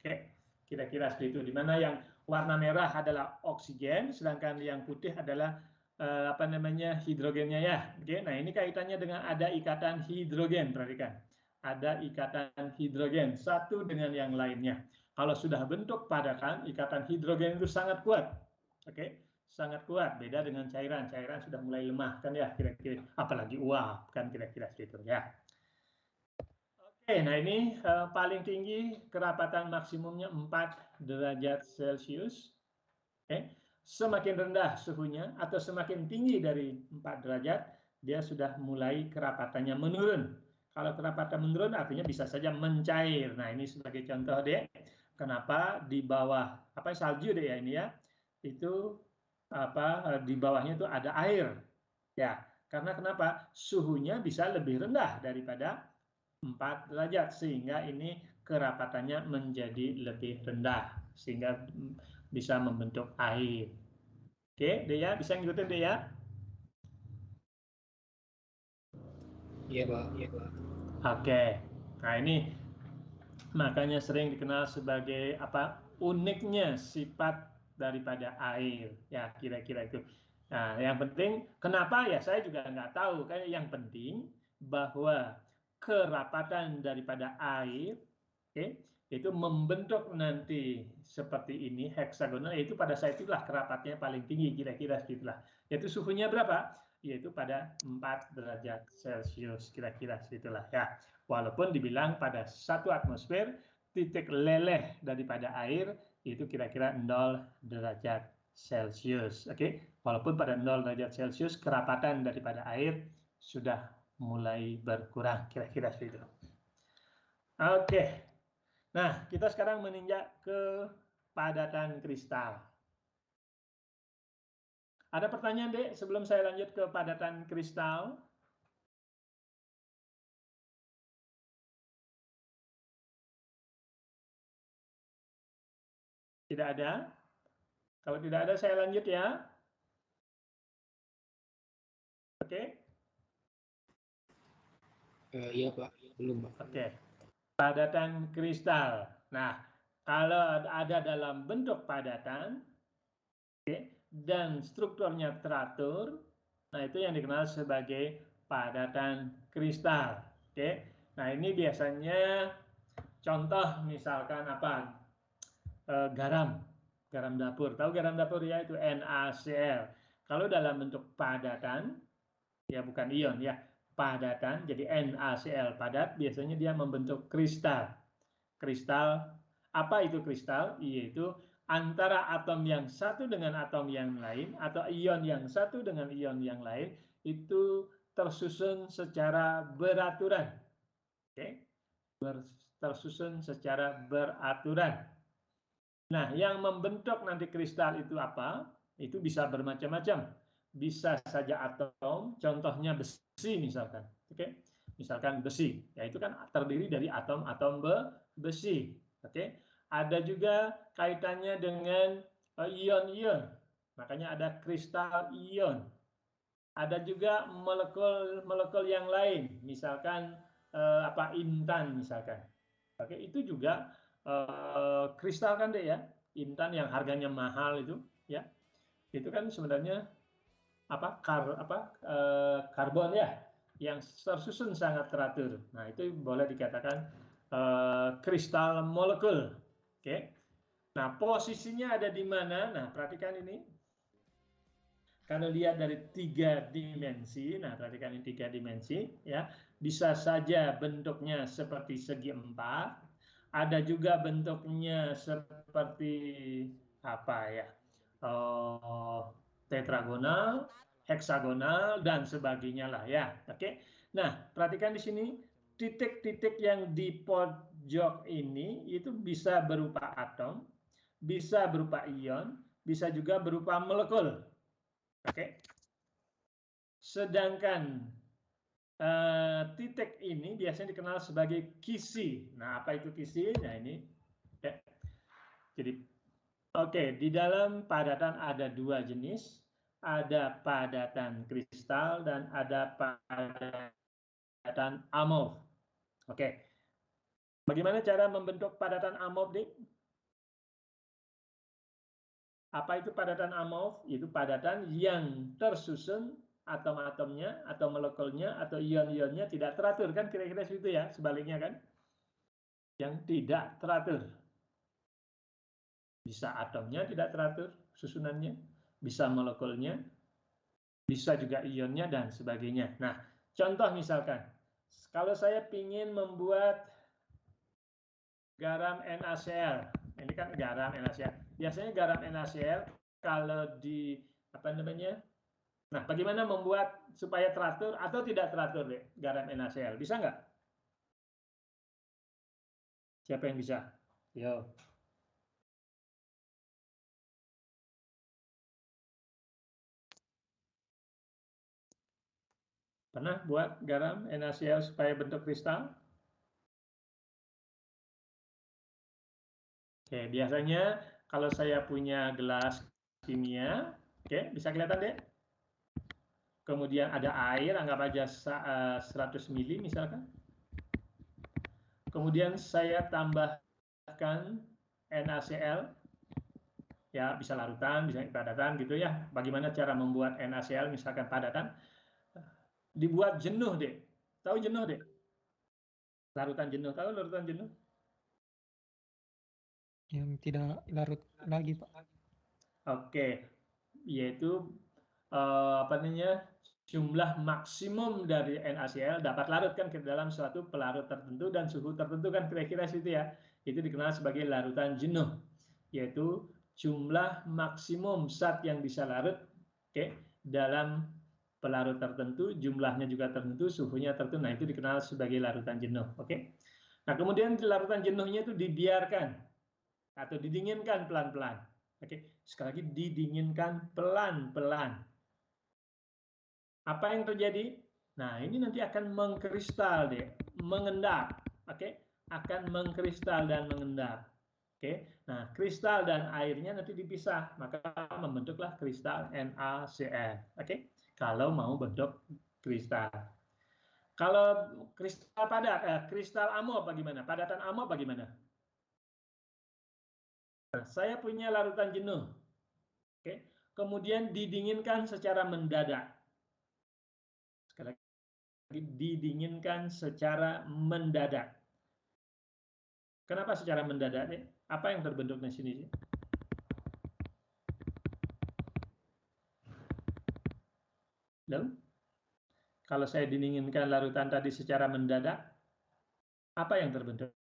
Oke, kira-kira seperti itu. Di mana yang warna merah adalah oksigen, sedangkan yang putih adalah hidrogennya, ya. Oke, nah ini kaitannya dengan ada ikatan hidrogen, perhatikan. Ada ikatan hidrogen satu dengan yang lainnya. Kalau sudah bentuk padatan, ikatan hidrogen itu sangat kuat. Oke, sangat kuat. Beda dengan cairan. Cairan sudah mulai lemah kan, ya, kira-kira. Apalagi uap kan, kira-kira seperti itu, ya. Oke, nah ini paling tinggi kerapatan maksimumnya 4 derajat Celcius. Oke. Semakin rendah suhunya atau semakin tinggi dari 4 derajat, dia sudah mulai kerapatannya menurun. Kalau kerapatan menurun artinya bisa saja mencair. Nah, ini sebagai contoh, deh, kenapa di bawah salju, deh, ya, ini, ya. Itu di bawahnya itu ada air. Ya, karena kenapa? Suhunya bisa lebih rendah daripada 4 derajat, sehingga ini kerapatannya menjadi lebih rendah, sehingga bisa membentuk air. Oke, Dea, bisa ngikutin, Dea? Iya, Pak. Oke, nah ini makanya sering dikenal sebagai uniknya sifat daripada air, ya, kira-kira itu. Nah, yang penting kenapa, ya, saya juga nggak tahu. Kayak yang penting bahwa kerapatan daripada air, oke, itu membentuk nanti seperti ini heksagonal, yaitu pada saat itulah kerapatnya paling tinggi, kira-kira segitulah. Yaitu suhunya berapa? Yaitu pada 4 derajat Celcius, kira-kira segitulah, ya. Walaupun dibilang pada satu atmosfer titik leleh daripada air itu kira-kira 0 derajat Celcius. Oke, walaupun pada 0 derajat Celcius kerapatan daripada air sudah mulai berkurang, kira-kira seperti itu. Oke, nah kita sekarang meninjak ke padatan kristal. Ada pertanyaan, Dek, sebelum saya lanjut ke padatan kristal? Tidak ada? Kalau tidak ada, saya lanjut, ya. Oke. Iya, Pak. Belum, Pak. Oke. Padatan kristal. Nah, kalau ada dalam bentuk padatan, dan strukturnya teratur, nah itu yang dikenal sebagai padatan kristal. Oke. Nah, ini biasanya contoh misalkan apa? Garam dapur. Tahu garam dapur ya, itu NaCl. Kalau dalam bentuk padatan, ya bukan ion ya, padatan, jadi NaCl padat, biasanya dia membentuk kristal. Kristal, apa itu kristal? Yaitu antara atom yang satu dengan atom yang lain, atau ion yang satu dengan ion yang lain, itu tersusun secara beraturan. Oke? Tersusun secara beraturan. Nah, yang membentuk nanti kristal itu apa? Itu bisa bermacam-macam. Bisa saja atom, contohnya besi misalkan. Oke? Misalkan besi, ya itu kan terdiri dari atom-atom besi. Oke? Ada juga kaitannya dengan ion-ion. Makanya ada kristal ion. Ada juga molekul-molekul yang lain, misalkan intan misalkan. Oke, itu juga kristal kan deh ya, intan yang harganya mahal itu ya, itu kan sebenarnya karbon ya, yang tersusun sangat teratur. Nah, itu boleh dikatakan kristal molekul. Oke. Nah, posisinya ada di mana? Nah, perhatikan ini. Kalau lihat dari 3 dimensi, nah perhatikan ini 3 dimensi ya, bisa saja bentuknya seperti segi 4. Ada juga bentuknya seperti apa ya, tetragonal, heksagonal, dan sebagainya lah ya. Oke. Nah, perhatikan di sini titik-titik yang di pojok ini itu bisa berupa atom, bisa berupa ion, bisa juga berupa molekul. Oke. Sedangkan titik ini biasanya dikenal sebagai kisi. Nah, apa itu kisi? Nah, ini. Ya. Jadi, oke, di dalam padatan ada 2 jenis. Ada padatan kristal dan ada padatan amorf. Oke. Bagaimana cara membentuk padatan amorf, Dik? Apa itu padatan amorf? Itu padatan yang tersusun atom-atomnya atau molekulnya atau ion-ionnya tidak teratur, kan kira-kira seperti itu ya, sebaliknya kan, yang tidak teratur. Bisa atomnya tidak teratur susunannya, bisa molekulnya, bisa juga ionnya dan sebagainya. Nah, contoh misalkan kalau saya ingin membuat garam NaCl, ini kan garam NaCl, biasanya garam NaCl kalau di nah, bagaimana membuat supaya teratur atau tidak teratur deh garam NaCl? Bisa nggak? Siapa yang bisa? Yo. Pernah buat garam NaCl supaya bentuk kristal? Oke, biasanya kalau saya punya gelas kimia, oke, bisa kelihatan deh. Kemudian ada air, anggap aja 100 mili misalkan. Kemudian saya tambahkan NaCl, ya bisa larutan, bisa padatan gitu ya. Bagaimana cara membuat NaCl misalkan padatan? Dibuat jenuh deh. Tahu jenuh deh? Larutan jenuh, tahu larutan jenuh? Yang tidak larut lagi, Pak. Oke, yaitu jumlah maksimum dari NaCl dapat larut kan ke dalam suatu pelarut tertentu dan suhu tertentu kan kira-kira situ ya. Itu dikenal sebagai larutan jenuh, yaitu jumlah maksimum zat yang bisa larut dalam pelarut tertentu, jumlahnya juga tertentu, suhunya tertentu. Nah, itu dikenal sebagai larutan jenuh. Oke. Nah, kemudian larutan jenuhnya itu dibiarkan atau didinginkan pelan-pelan. Oke, sekali lagi didinginkan pelan-pelan. Apa yang terjadi? Nah, ini nanti akan mengkristal deh, mengendap. Oke, akan mengkristal dan mengendap. Oke, nah kristal dan airnya nanti dipisah, maka membentuklah kristal NaCl. Oke, kalau mau bentuk kristal. Kalau kristal padat, kristal amorf bagaimana? Padatan amorf bagaimana? Nah, saya punya larutan jenuh. Oke, kemudian didinginkan secara mendadak. Sekali lagi, didinginkan secara mendadak. Kenapa secara mendadak? Apa yang terbentuk di sini? Lalu, kalau saya didinginkan larutan tadi secara mendadak, apa yang terbentuk?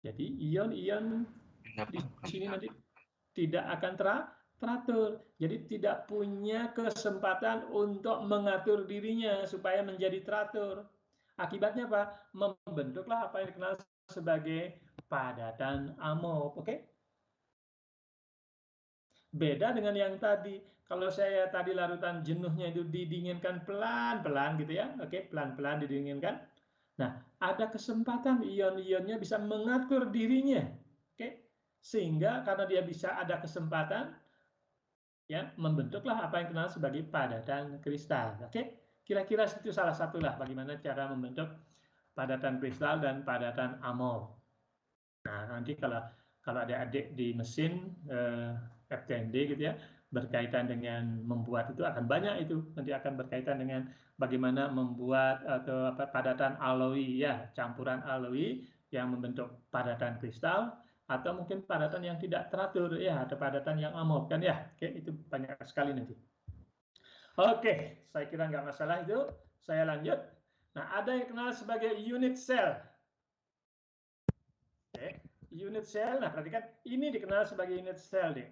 Jadi ion-ion di sini nanti tidak akan teratur. Jadi tidak punya kesempatan untuk mengatur dirinya supaya menjadi teratur. Akibatnya apa? Membentuklah apa yang dikenal sebagai padatan amop. Oke? Beda dengan yang tadi. Kalau saya tadi larutan jenuhnya itu didinginkan pelan-pelan gitu ya. Oke, pelan-pelan didinginkan. Nah, ada kesempatan ion-ionnya bisa mengatur dirinya. Oke? Sehingga karena dia bisa ada kesempatan ya, membentuklah apa yang dikenal sebagai padatan kristal. Oke? Kira-kira itu salah satulah bagaimana cara membentuk padatan kristal dan padatan amor. Nah, nanti kalau ada adik di mesin FTND gitu ya, berkaitan dengan membuat itu akan banyak itu. Nanti akan berkaitan dengan bagaimana membuat atau padatan alloy ya, campuran alloy yang membentuk padatan kristal atau mungkin padatan yang tidak teratur ya, ada padatan yang amorf kan ya. Oke, itu banyak sekali nanti. Oke, saya kira nggak masalah itu. Saya lanjut. Nah, ada yang dikenal sebagai unit cell. Oke, unit cell. Nah, perhatikan ini dikenal sebagai unit cell deh.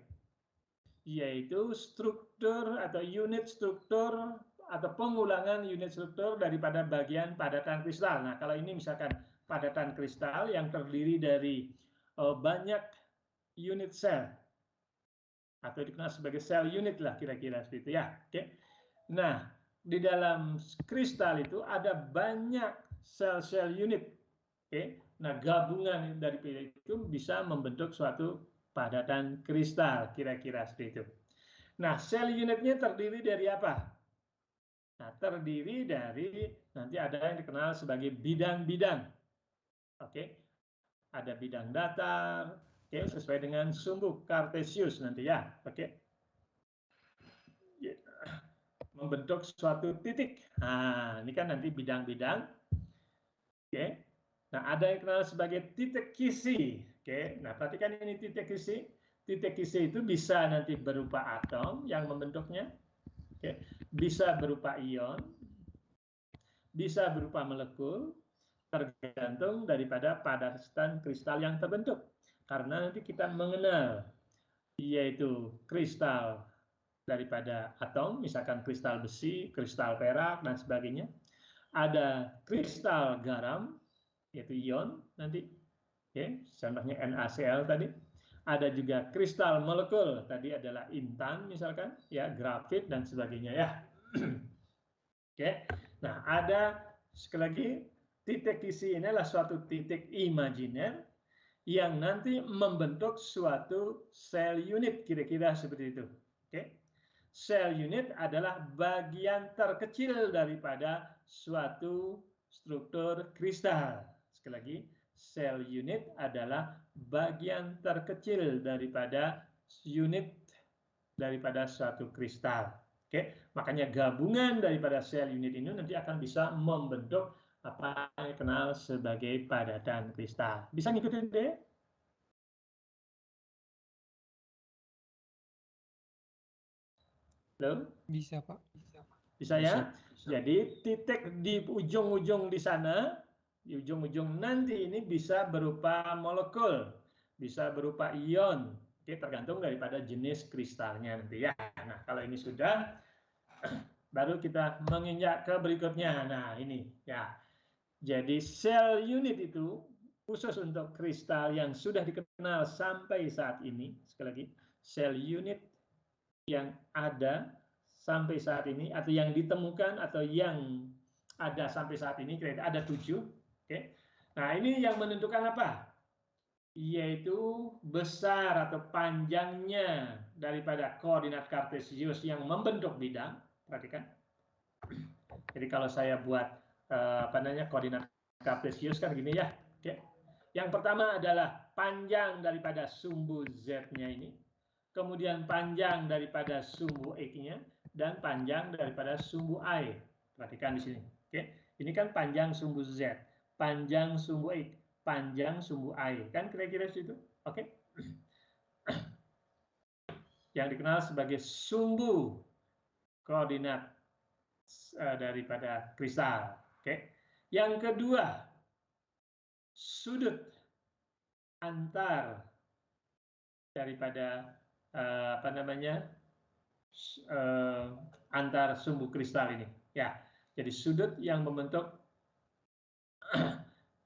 Yaitu struktur atau unit struktur atau pengulangan unit struktur daripada bagian padatan kristal. Nah, kalau ini misalkan padatan kristal yang terdiri dari banyak unit sel atau dikenal sebagai sel unit lah kira-kira seperti itu ya. Oke. Nah, di dalam kristal itu ada banyak sel-sel unit. Oke. Nah, gabungan dari itu bisa membentuk suatu padatan kristal kira-kira seperti itu. Nah, sel unitnya terdiri dari apa? Nah, terdiri dari nanti ada yang dikenal sebagai bidang-bidang. Oke. Ada bidang datar, oke, sesuai dengan sumbu kartesius nanti ya. Oke. Membentuk suatu titik. Nah, ini kan nanti bidang-bidang. Oke. Nah, ada yang dikenal sebagai titik kisi. Oke. Nah, perhatikan ini titik kisi. Titik kisi itu bisa nanti berupa atom yang membentuknya. Oke. Bisa berupa ion. Bisa berupa molekul. Tergantung daripada padatan kristal yang terbentuk. Karena nanti kita mengenal yaitu kristal daripada atom, misalkan kristal besi, kristal perak, dan sebagainya. Ada kristal garam, yaitu ion nanti, oke, contohnya NaCl tadi. Ada juga kristal molekul, tadi adalah intan misalkan, ya grafit dan sebagainya ya. Oke, nah ada sekali lagi titik kisi ini adalah suatu titik imajiner yang nanti membentuk suatu sel unit kira-kira seperti itu. Oke. Sel unit adalah bagian terkecil daripada suatu struktur kristal. Sekali lagi, sel unit adalah bagian terkecil daripada unit daripada suatu kristal. Oke, makanya gabungan daripada sel unit ini nanti akan bisa membentuk apa yang dikenal sebagai padatan kristal. Bisa ngikutin deh? Halo? Bisa, Pak. Bisa ya? Jadi titik di ujung-ujung di sana, di ujung-ujung nanti ini bisa berupa molekul, bisa berupa ion. Oke, tergantung daripada jenis kristalnya nanti ya. Nah, kalau ini sudah, baru kita menginjak ke berikutnya. Nah, ini ya. Jadi sel unit itu khusus untuk kristal yang sudah dikenal sampai saat ini, sekali lagi, sel unit yang ada sampai saat ini atau yang ditemukan atau yang ada sampai saat ini ada 7. Oke. Nah, ini yang menentukan apa? Yaitu besar atau panjangnya daripada koordinat kartesius yang membentuk bidang. Perhatikan. Jadi kalau saya buat koordinat kartesius kan gini ya. Oke. Yang pertama adalah panjang daripada sumbu Z-nya ini. kemudian panjang daripada sumbu X-nya, dan panjang daripada sumbu Y. Perhatikan di sini. Oke, ini kan panjang sumbu Z, panjang sumbu X, panjang sumbu Y. Kan kira-kira situ. Oke. Yang dikenal sebagai sumbu koordinat daripada kristal. Oke. Yang kedua, sudut antar daripada antar sumbu kristal ini. Ya, jadi sudut yang membentuk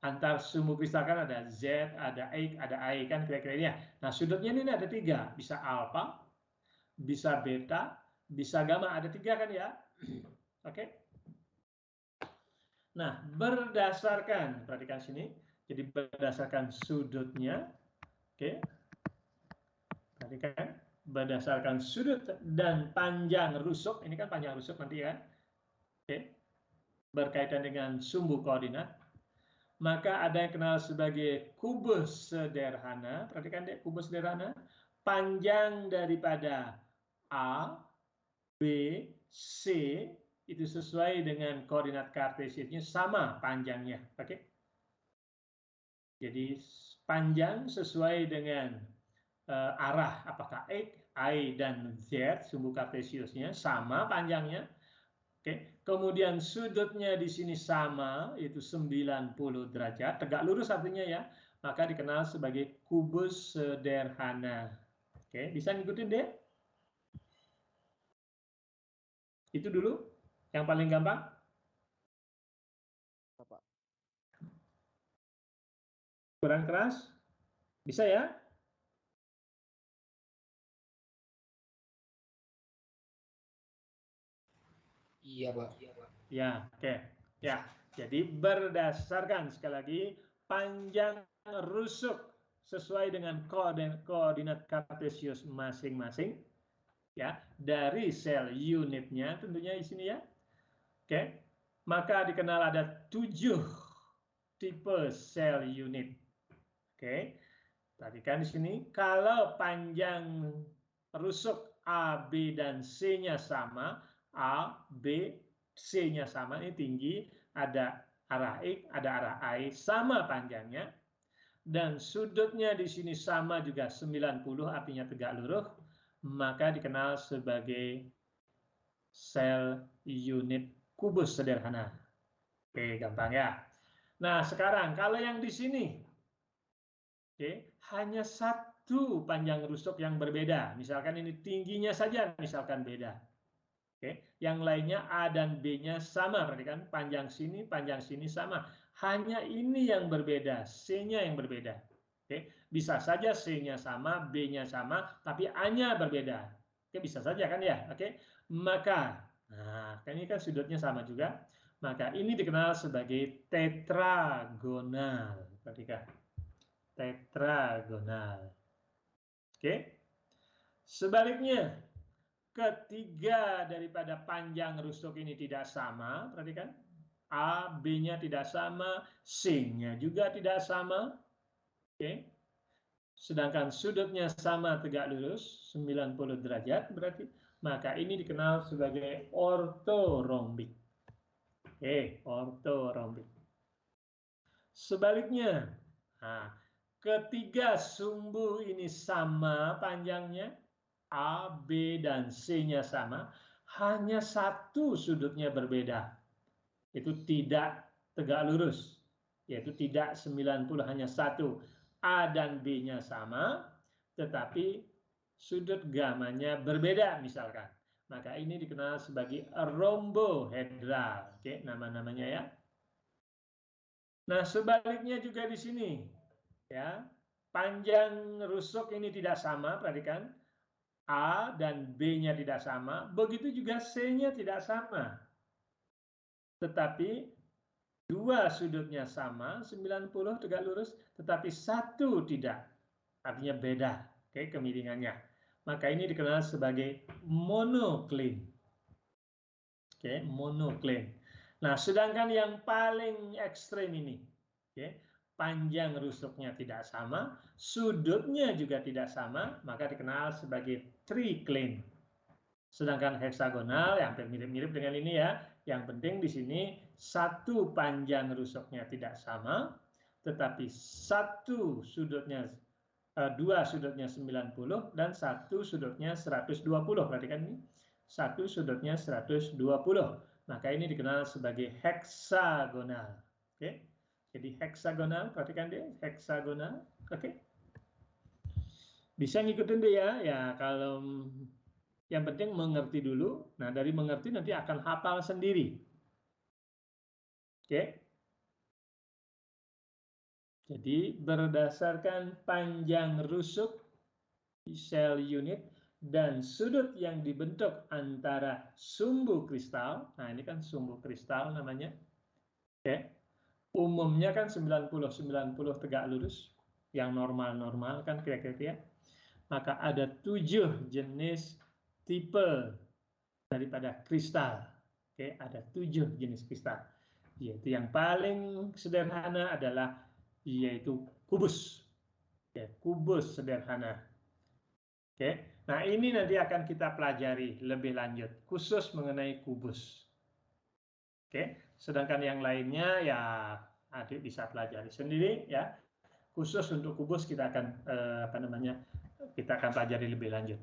antar sumbu kristal kan ada Z, ada X, ada Y kan kira-kira ini ya. Nah, sudutnya ini ada 3, bisa alfa, bisa beta, bisa gamma, ada 3 kan ya. Oke. Nah, berdasarkan, perhatikan sini, jadi berdasarkan sudutnya, oke. Perhatikan, berdasarkan sudut dan panjang rusuk, ini kan panjang rusuk nanti ya, oke, berkaitan dengan sumbu koordinat, maka ada yang kenal sebagai kubus sederhana. Perhatikan deh, kubus sederhana, panjang daripada A, B, C, itu sesuai dengan koordinat kartesiusnya sama panjangnya, oke. Jadi panjang sesuai dengan arah, apakah X, Y, dan Z, sumbu kartesiusnya sama panjangnya. Oke. Kemudian sudutnya di sini sama, yaitu 90 derajat, tegak lurus artinya ya, maka dikenal sebagai kubus sederhana. Oke, bisa ngikutin deh? Itu dulu, yang paling gampang. Bapak. Kurang keras? Bisa ya? Iya, Pak. Ya, oke. Ya, jadi berdasarkan sekali lagi panjang rusuk sesuai dengan koordinat kartesius masing-masing, ya, dari sel unitnya tentunya di sini ya. Oke, maka dikenal ada 7 tipe sel unit. Oke, tadi kan di sini kalau panjang rusuk A, B, dan C-nya sama, A, B, C-nya sama, ini tinggi, ada arah X, ada arah Y, sama panjangnya, dan sudutnya di sini sama juga 90, artinya tegak lurus, maka dikenal sebagai sel unit kubus sederhana. Oke, gampang ya. Nah, sekarang kalau yang di sini, oke, hanya satu panjang rusuk yang berbeda. Misalkan ini tingginya saja, misalkan beda. Oke, yang lainnya A dan B-nya sama, perhatikan panjang sini sama. Hanya ini yang berbeda, C-nya yang berbeda. Oke, bisa saja C-nya sama, B-nya sama, tapi A-nya berbeda. Oke, bisa saja kan ya. Oke, maka, nah, ini kan sudutnya sama juga. Maka ini dikenal sebagai tetragonal. Perhatikan, tetragonal. Oke, sebaliknya. Ketiga daripada panjang rusuk ini tidak sama, perhatikan. A, B-nya tidak sama, C-nya juga tidak sama. Oke. Sedangkan sudutnya sama tegak lurus, 90 derajat berarti. Maka ini dikenal sebagai ortorombik. Oke, ortorombik. Sebaliknya, nah, ketiga sumbu ini sama panjangnya, A, B, dan C-nya sama, hanya satu sudutnya berbeda. Itu tidak tegak lurus, yaitu tidak 90, hanya satu. A dan B-nya sama, tetapi sudut gamanya berbeda misalkan. Maka ini dikenal sebagai rombohedral. Oke, nama-namanya ya. Nah, sebaliknya juga di sini, ya, panjang rusuk ini tidak sama, perhatikan. A dan B-nya tidak sama, begitu juga C-nya tidak sama. Tetapi dua sudutnya sama, 90 tegak lurus, tetapi satu tidak. Artinya beda, oke, kemiringannya. Maka ini dikenal sebagai monocline. Oke, monocline. Nah, sedangkan yang paling ekstrem ini, oke, panjang rusuknya tidak sama, sudutnya juga tidak sama, maka dikenal sebagai triclane. Sedangkan heksagonal yang hampir mirip-mirip dengan ini ya, yang penting di sini satu panjang rusuknya tidak sama, tetapi dua sudutnya 90 dan satu sudutnya 120. Perhatikan ini, satu sudutnya 120. Maka ini dikenal sebagai heksagonal. Oke. Jadi heksagonal, perhatikan deh, heksagonal. Oke. Bisa ngikutin deh ya. Ya, kalau yang penting mengerti dulu. Nah, dari mengerti nanti akan hafal sendiri. Oke. Jadi berdasarkan panjang rusuk sel unit dan sudut yang dibentuk antara sumbu kristal. Nah, ini kan sumbu kristal namanya. Oke. Umumnya kan 90-90 tegak lurus. Yang normal-normal kan kira-kira. Maka ada 7 jenis tipe daripada kristal. Oke, ada 7 jenis kristal. Yaitu yang paling sederhana adalah yaitu kubus. Ya, kubus sederhana. Oke. Nah, ini nanti akan kita pelajari lebih lanjut khusus mengenai kubus. Oke. Sedangkan yang lainnya ya adik bisa pelajari sendiri ya. Khusus untuk kubus kita akan kita akan pelajari lebih lanjut.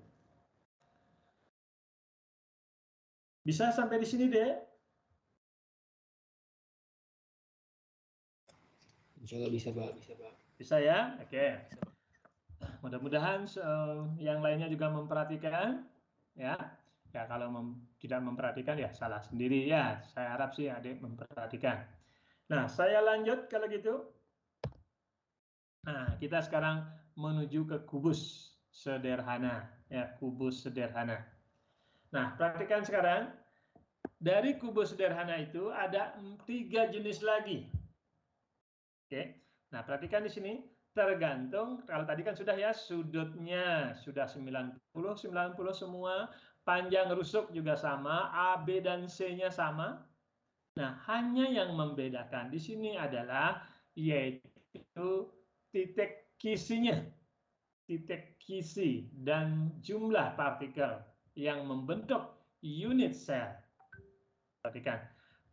Bisa sampai di sini deh? Insya Allah bisa, Pak. Bisa ya? Oke. Mudah-mudahan yang lainnya juga memperhatikan ya. Ya kalau tidak memperhatikan ya salah sendiri ya. Saya harap sih adik memperhatikan. Nah, saya lanjut kalau gitu. Nah, kita sekarang menuju ke kubus sederhana ya, kubus sederhana. Nah, perhatikan sekarang dari kubus sederhana itu ada 3 jenis lagi. Oke. Nah, perhatikan di sini tergantung, kalau tadi kan sudah ya, sudutnya sudah 90 semua, panjang rusuk juga sama, A, B dan C-nya sama. Nah, hanya yang membedakan di sini adalah yaitu titik kisinya. Titik kisi dan jumlah partikel yang membentuk unit sel. Perhatikan,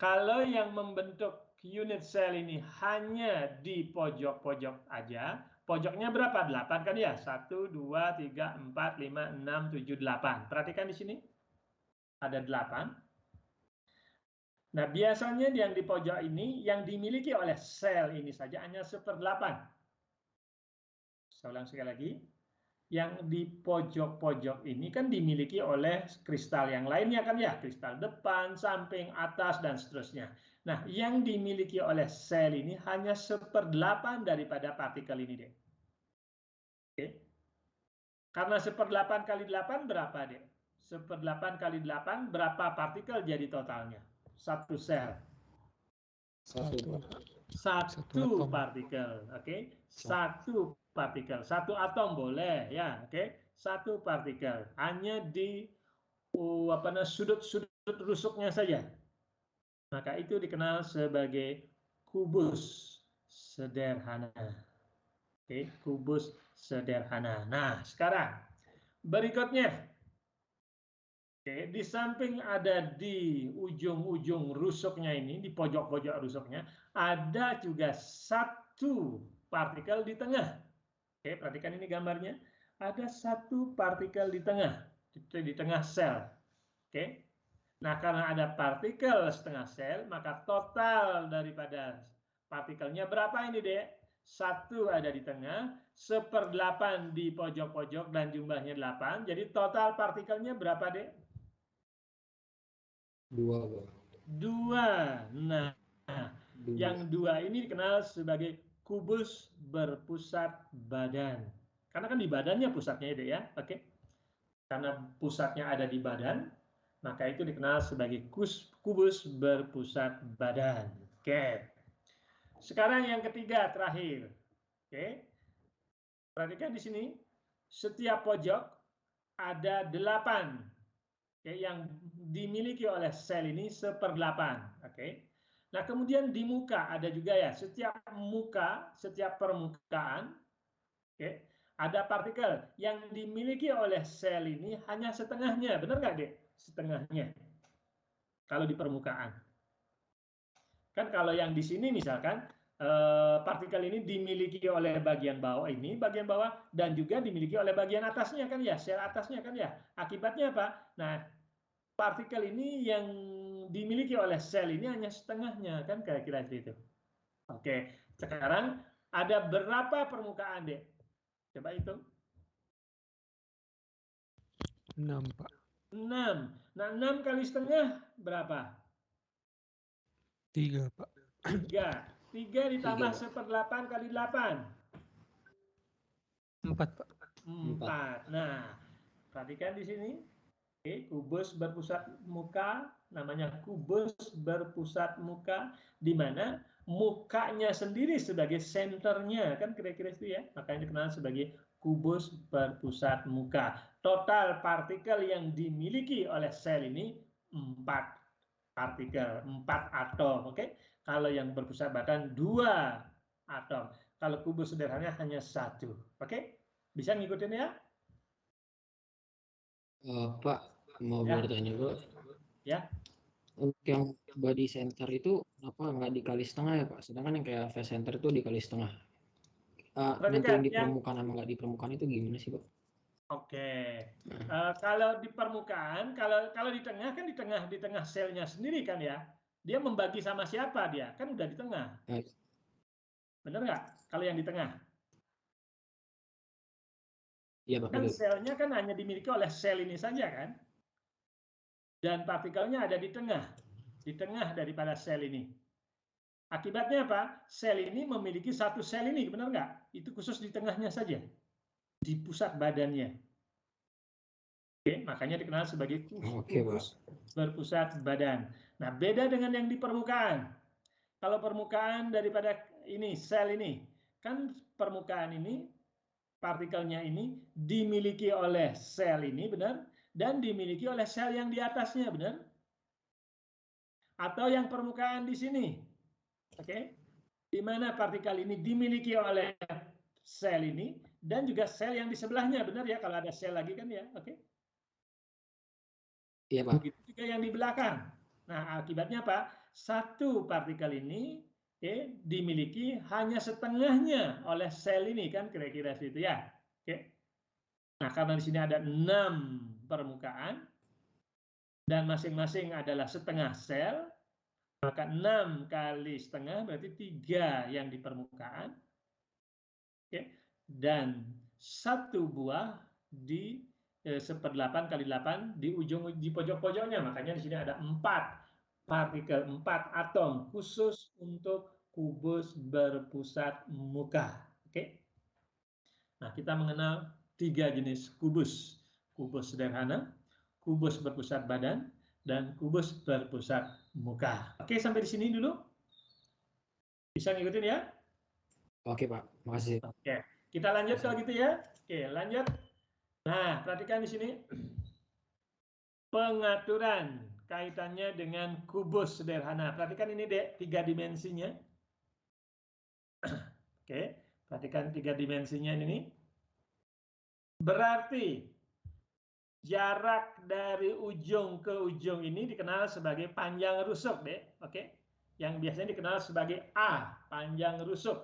kalau yang membentuk unit sel ini hanya di pojok-pojok aja, pojoknya berapa? 8 kan ya? 1, 2, 3, 4, 5, 6, 7, 8. Perhatikan di sini, ada 8. Nah, biasanya yang di pojok ini yang dimiliki oleh sel ini saja hanya 1/8. Saya ulang sekali lagi. Yang di pojok-pojok ini kan dimiliki oleh kristal yang lainnya kan ya, kristal depan, samping, atas dan seterusnya. Nah, yang dimiliki oleh sel ini hanya 1/8 daripada partikel ini deh. Oke. Karena 1/8 kali 8 berapa deh? 1/8 kali 8 berapa partikel jadi totalnya? Satu sel. Satu partikel, oke? Satu partikel, satu atom boleh ya, oke? Satu partikel hanya di sudut-sudut rusuknya saja. Maka itu dikenal sebagai kubus sederhana. Oke, kubus sederhana. Nah, sekarang berikutnya. Oke, di samping ada di ujung-ujung rusuknya ini, di pojok-pojok rusuknya, ada juga satu partikel di tengah. Oke, perhatikan ini gambarnya. Ada satu partikel di tengah sel. Oke. Nah, karena ada partikel setengah sel, maka total daripada partikelnya berapa ini, Dek? 1 ada di tengah, 1/8 di pojok-pojok dan jumlahnya 8. Jadi total partikelnya berapa, Dek? 2. 2. Nah, yang 2 ini dikenal sebagai kubus berpusat badan. Karena kan di badannya pusatnya itu ya, oke? Karena pusatnya ada di badan, maka itu dikenal sebagai kubus berpusat badan. Oke. Sekarang yang ketiga terakhir. Oke. Perhatikan di sini, setiap pojok ada 8. Oke, yang dimiliki oleh sel ini 1/8. Oke. Nah, kemudian di muka ada juga ya, setiap muka, setiap permukaan, oke, ada partikel yang dimiliki oleh sel ini hanya setengahnya, benar nggak, Dek? Setengahnya, kalau di permukaan. Kan kalau yang di sini misalkan, partikel ini dimiliki oleh bagian bawah ini, bagian bawah, dan juga dimiliki oleh bagian atasnya kan ya, sel atasnya kan ya. Akibatnya apa? Nah, partikel ini yang dimiliki oleh sel ini hanya setengahnya, kan kira-kira itu. Oke, sekarang ada berapa permukaan, Dek? Coba hitung. 6, Pak. 6. Nah, 6 kali setengah berapa? 3, Pak. 3. 3 ditambah 3, Pak. 1/8 kali 8. 4, Pak. 4. Nah, perhatikan di sini. Oke, kubus berpusat muka, namanya kubus berpusat muka, di mana mukanya sendiri sebagai senternya, kan kira-kira itu ya, makanya dikenal sebagai kubus berpusat muka. Total partikel yang dimiliki oleh sel ini 4 partikel, 4 atom. Oke, kalau yang berpusat badan 2 atom. Kalau kubus sederhananya hanya 1. Oke, bisa ngikutin ya? Pak, mau Ya. bertanya, Bro. Ya. Untuk yang body center itu apa nggak dikali setengah ya, Pak? Sedangkan yang kayak face center itu dikali setengah. Nanti Perhatikan yang di yang permukaan sama nggak di permukaan itu gimana sih, Pak? oke. Kalau di permukaan, kalau di tengah kan di tengah selnya sendiri kan ya. Dia membagi sama siapa dia? Kan udah di tengah. Nah, Benar nggak? Kalau yang di tengah. iya, Pak, Kan betul. selnya kan hanya dimiliki oleh sel ini saja kan. Dan partikelnya ada di tengah daripada sel ini. Akibatnya apa? Sel ini memiliki satu sel ini, benar nggak? Itu khusus di tengahnya saja, di pusat badannya. Oke, makanya dikenal sebagai Oke, Pak. kubus berpusat badan. Nah, beda dengan yang di permukaan. Kalau permukaan daripada ini, sel ini, kan permukaan ini, partikelnya ini dimiliki oleh sel ini, benar? Dan dimiliki oleh sel yang di atasnya, benar? Atau yang permukaan di sini, oke? Di mana partikel ini dimiliki oleh sel ini, dan juga sel yang di sebelahnya, benar ya? Kalau ada sel lagi kan ya, oke? Iya, Pak. Begitu juga yang di belakang. Nah, akibatnya apa? Satu partikel ini dimiliki hanya setengahnya oleh sel ini kan kira-kira situ ya. Oke. Nah, karena di sini ada 6 permukaan dan masing-masing adalah setengah sel, maka 6 kali setengah berarti 3 yang di permukaan. Oke. Dan 1 buah di 1/8 kali 8 di ujung di pojok-pojoknya, makanya di sini ada 4 partikel, 4 atom khusus untuk kubus berpusat muka. Oke. Nah, kita mengenal 3 jenis kubus. Kubus sederhana, kubus berpusat badan, dan kubus berpusat muka. Oke, sampai di sini dulu. Bisa ngikutin ya? Oke, Pak. Makasih. Oke. Kita lanjut kalau gitu ya. Oke, lanjut. Nah, perhatikan di sini. Pengaturan kaitannya dengan kubus sederhana. Perhatikan ini, Dek, 3 dimensinya. Oke, perhatikan 3 dimensinya ini. Berarti jarak dari ujung ke ujung ini dikenal sebagai panjang rusuk, Dek. Oke. Yang biasanya dikenal sebagai A, panjang rusuk.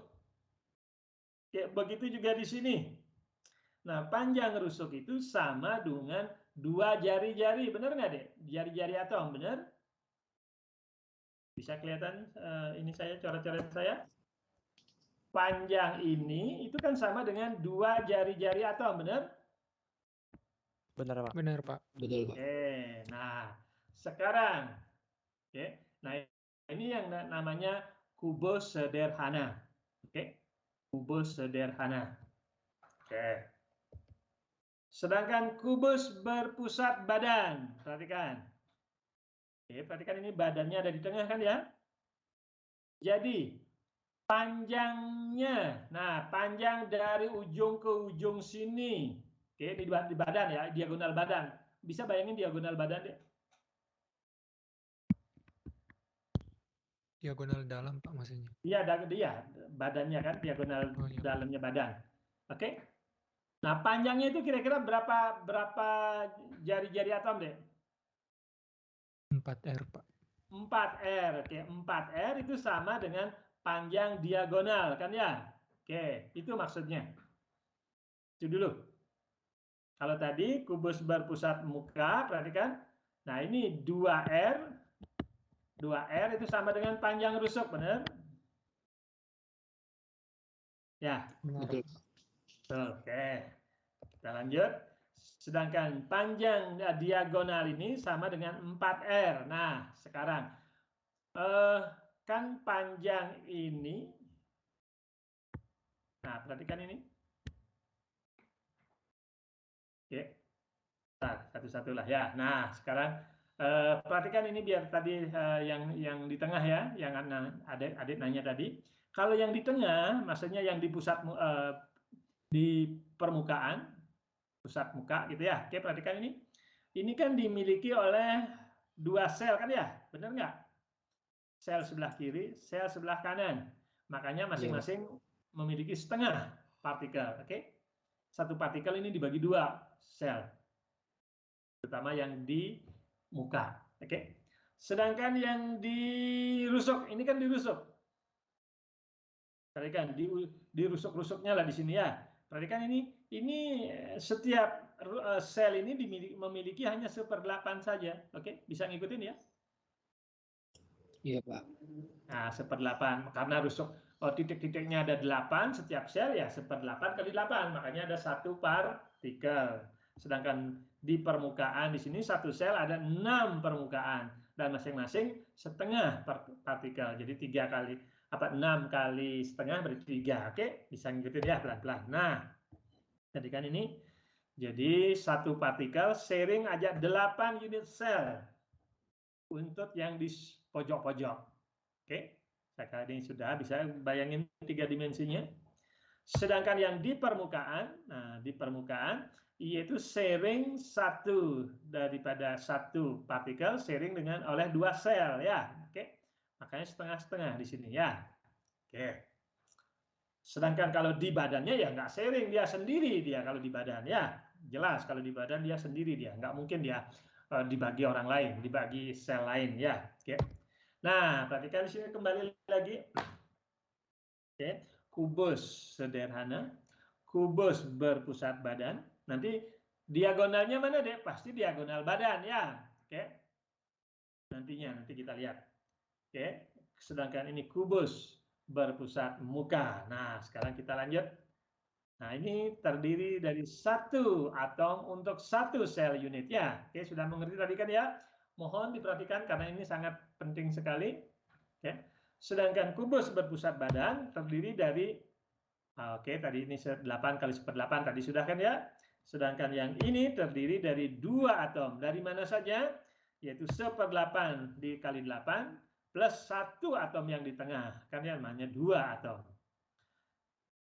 Oke, begitu juga di sini. Nah, panjang rusuk itu sama dengan 2 jari-jari, benar nggak, Dek? Jari-jari atom, benar? Bisa kelihatan ini saya, coret-coret saya. Panjang ini itu kan sama dengan 2 jari-jari atom, benar? Benar, Pak. Benar, Pak. Betul, Pak. Oke, nah sekarang, oke, nah ini yang namanya kubus sederhana, oke, kubus sederhana, oke. Sedangkan kubus berpusat badan, perhatikan, oke, perhatikan ini badannya ada di tengah kan ya. Jadi panjangnya, nah panjang dari ujung ke ujung sini, oke, di badan ya, diagonal badan. Bisa bayangin diagonal badan deh. diagonal dalam Pak maksudnya. Iya, dia badannya kan diagonal Oh iya. dalamnya badan. Oke. Nah, panjangnya itu kira-kira berapa jari-jari atom deh? 4R Pak. 4R. Oke, 4R itu sama dengan panjang diagonal kan ya? Oke, itu maksudnya. Itu dulu. Kalau tadi kubus berpusat muka, perhatikan. Nah, ini 2R. 2R itu sama dengan panjang rusuk, benar? Ya. Benar. Betul. Oke. Kita lanjut. Sedangkan panjang diagonal ini sama dengan 4R. Nah, sekarang kan panjang ini. Nah, perhatikan ini. Oke. Nah, satu-satu lah ya. Nah, sekarang perhatikan ini biar tadi yang di tengah ya, yang adik nanya tadi. Kalau yang di tengah, maksudnya yang di pusat di permukaan, pusat muka gitu ya. Oke, perhatikan ini. Ini kan dimiliki oleh 2 sel kan ya, benar nggak? Sel sebelah kiri, sel sebelah kanan. Makanya masing-masing memiliki setengah partikel. Oke, satu partikel ini dibagi 2 sel, terutama yang di muka. Oke, sedangkan yang di rusuk ini kan dirusuk. Perhatikan di rusuk-rusuknya lah di sini ya. Perhatikan ini setiap sel ini memiliki hanya 1/8 saja. Oke, bisa ngikutin ya? Iya Pak. Nah, 1/8 karena rusuk titik-titiknya ada 8 setiap sel ya 1/8 kali 8, makanya ada 1 partikel. Sedangkan di permukaan di sini satu sel ada 6 permukaan dan masing-masing setengah partikel. Jadi 6 kali setengah berarti 3. Oke, bisa ngikutin ya pelan-pelan. Nah, jadi kan ini jadi satu partikel sharing aja 8 unit sel untuk yang di pojok-pojok. Oke, sekarang ini sudah bisa bayangin 3 dimensinya. Sedangkan yang di permukaan, nah di permukaan yaitu sharing daripada satu partikel sharing dengan oleh 2 sel ya. Oke, makanya setengah-setengah di sini ya. Oke. Sedangkan kalau di badannya ya nggak sharing, dia sendiri dia kalau di badan ya. Jelas kalau di badan dia sendiri dia, nggak mungkin dia dibagi orang lain, dibagi sel lain ya. Oke. Nah, perhatikan di sini kembali lagi. Oke, kubus sederhana, kubus berpusat badan. Nanti diagonalnya mana deh? Pasti diagonal badan ya. Oke. Nanti kita lihat. Oke. Sedangkan ini kubus berpusat muka. Nah, sekarang kita lanjut. Nah, ini terdiri dari 1 atom untuk 1 sel unit ya. Oke, sudah mengerti tadi kan ya? Mohon diperhatikan karena ini sangat penting sekali. Oke. Sedangkan kubus berpusat badan terdiri dari tadi ini 8 kali 1/8 tadi sudah kan ya? Sedangkan yang ini terdiri dari 2 atom. Dari mana saja? Yaitu 1/8 dikali 8 plus 1 atom yang di tengah. Kan ya namanya 2 atom.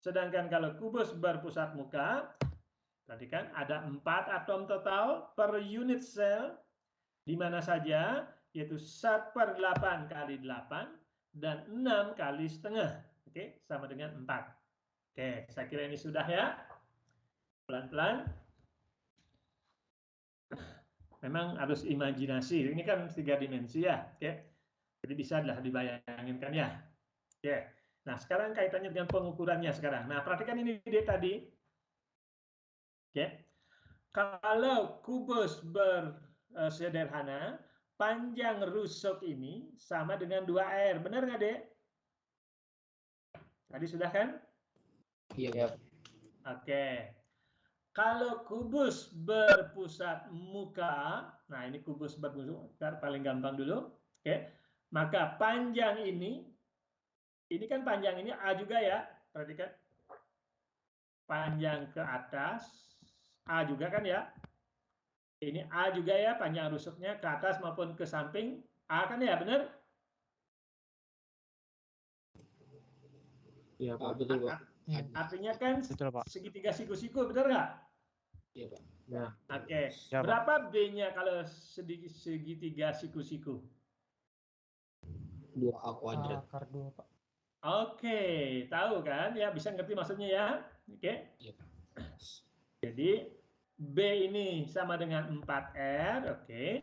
Sedangkan kalau kubus berpusat muka, perhatikan ada 4 atom total per unit sel. Di mana saja? Yaitu 1/8 kali 8 dan 6 kali setengah. Oke, sama dengan 4. Oke, saya kira ini sudah ya. Pelan-pelan. Memang harus imajinasi. Ini kan 3 dimensi ya. Oke. Jadi bisa lah dibayangkan ya. Oke. Nah, sekarang kaitannya dengan pengukurannya sekarang. Nah, perhatikan ini dia tadi. Oke. Kalau kubus bersederhana, panjang rusuk ini sama dengan 2R. Benar nggak, Dek? Tadi sudah kan? Iya. Oke. Kalau kubus berpusat muka, nah ini kubus berpusat muka paling gampang dulu. Oke. Maka panjang ini kan panjang ini A juga ya. Perhatikan. Panjang ke atas, A juga kan ya. Ini A juga ya, panjang rusuknya ke atas maupun ke samping, A kan ya, benar? Iya Pak, betul Pak. Artinya kan Betul, Pak. segitiga siku-siku, benar nggak? Iya Pak. Nah, Oke. Ya, Pak. Berapa B-nya kalau segitiga siku-siku? 2A kuadrat. akar 2, Pak. Oke, tahu kan? Ya, bisa ngerti maksudnya ya. Oke. Iya. Jadi B ini sama dengan 4R, oke.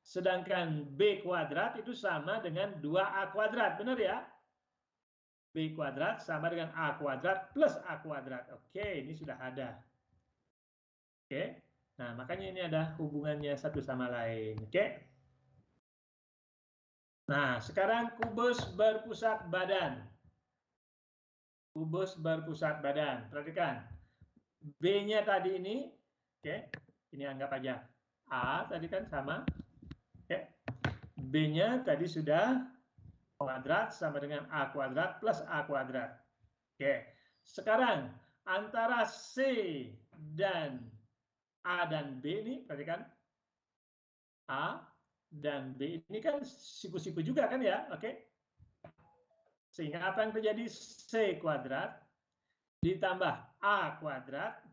Sedangkan B kuadrat itu sama dengan 2A kuadrat, benar ya? B kuadrat sama dengan A kuadrat plus A kuadrat. Oke, ini sudah ada. Oke. Nah, makanya ini ada hubungannya satu sama lain. Oke. Nah, sekarang kubus berpusat badan. Kubus berpusat badan. Perhatikan. B-nya tadi ini, oke, ini anggap aja A tadi kan sama. Oke. B-nya tadi sudah kuadrat sama dengan A kuadrat plus A kuadrat. Oke. Sekarang antara C dan A dan B ini, perhatikan. A dan B ini kan siku-siku juga kan ya, oke? Sehingga apa yang terjadi? C kuadrat ditambah A kuadrat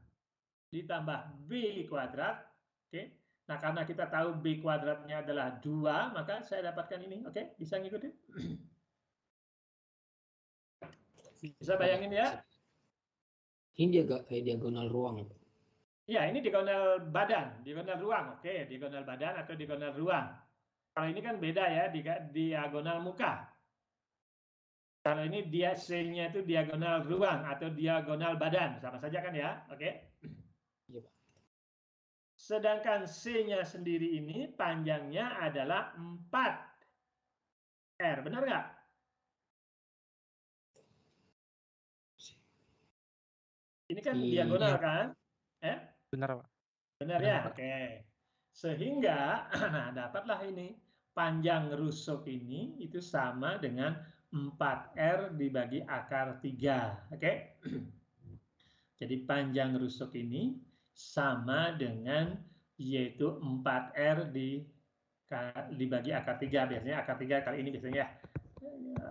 ditambah B kuadrat, oke? Nah, karena kita tahu B kuadratnya adalah 2, maka saya dapatkan ini, oke? Bisa ngikutin? Bisa bayangin ya? Ini dia gak kayak diagonal ruang. Ya, ini diagonal badan, diagonal ruang, oke? Diagonal badan atau diagonal ruang. Kalau ini kan beda ya, diagonal muka. Kalau ini dia C-nya itu diagonal ruang atau diagonal badan, sama saja kan ya, oke? Iya, Pak. Sedangkan C-nya sendiri ini panjangnya adalah 4R, benar nggak? Ini kan diagonal Iya. kan? Benar, Pak. Benar Benar, ya? Pak. Oke. Sehingga, nah dapatlah ini. Panjang rusuk ini itu sama dengan 4R dibagi akar 3. Oke? Jadi panjang rusuk ini sama dengan yaitu 4R dibagi akar 3. Biasanya akar 3 kali ini biasanya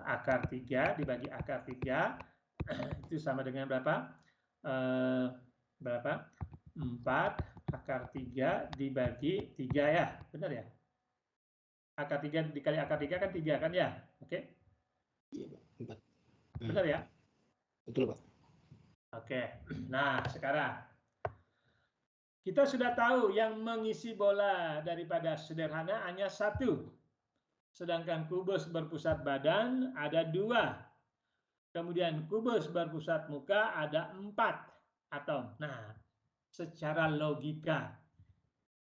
akar 3 dibagi akar 3 itu sama dengan berapa? Berapa? 4 akar 3 dibagi 3 ya. Benar ya? Akar 3 dikali akar 3 kan 3 kan ya? Oke? Iya, Pak. 4. Benar ya? Betul, Pak. Oke. Nah, sekarang kita sudah tahu yang mengisi bola daripada sederhana hanya 1. Sedangkan kubus berpusat badan ada 2. Kemudian kubus berpusat muka ada 4 atom. Nah, secara logika,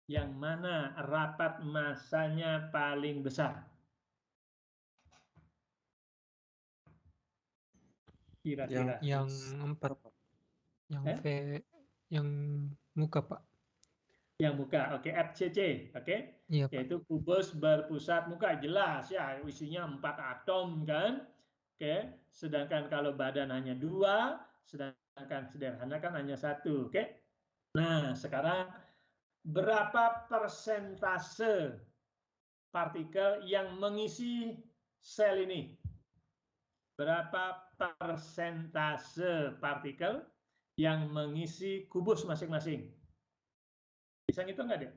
yang mana rapat masanya paling besar? Kira-kira. Yang 4, yang V, yang muka, Pak. Yang muka, oke, FCC, oke, Iya, Pak. yaitu kubus berpusat muka, jelas ya, isinya 4 atom kan, oke, sedangkan kalau badan hanya 2, sedangkan sederhana kan hanya 1, oke. Nah, sekarang berapa persentase partikel yang mengisi sel ini? Berapa persentase partikel yang mengisi kubus masing-masing? Bisa ngitung nggak deh?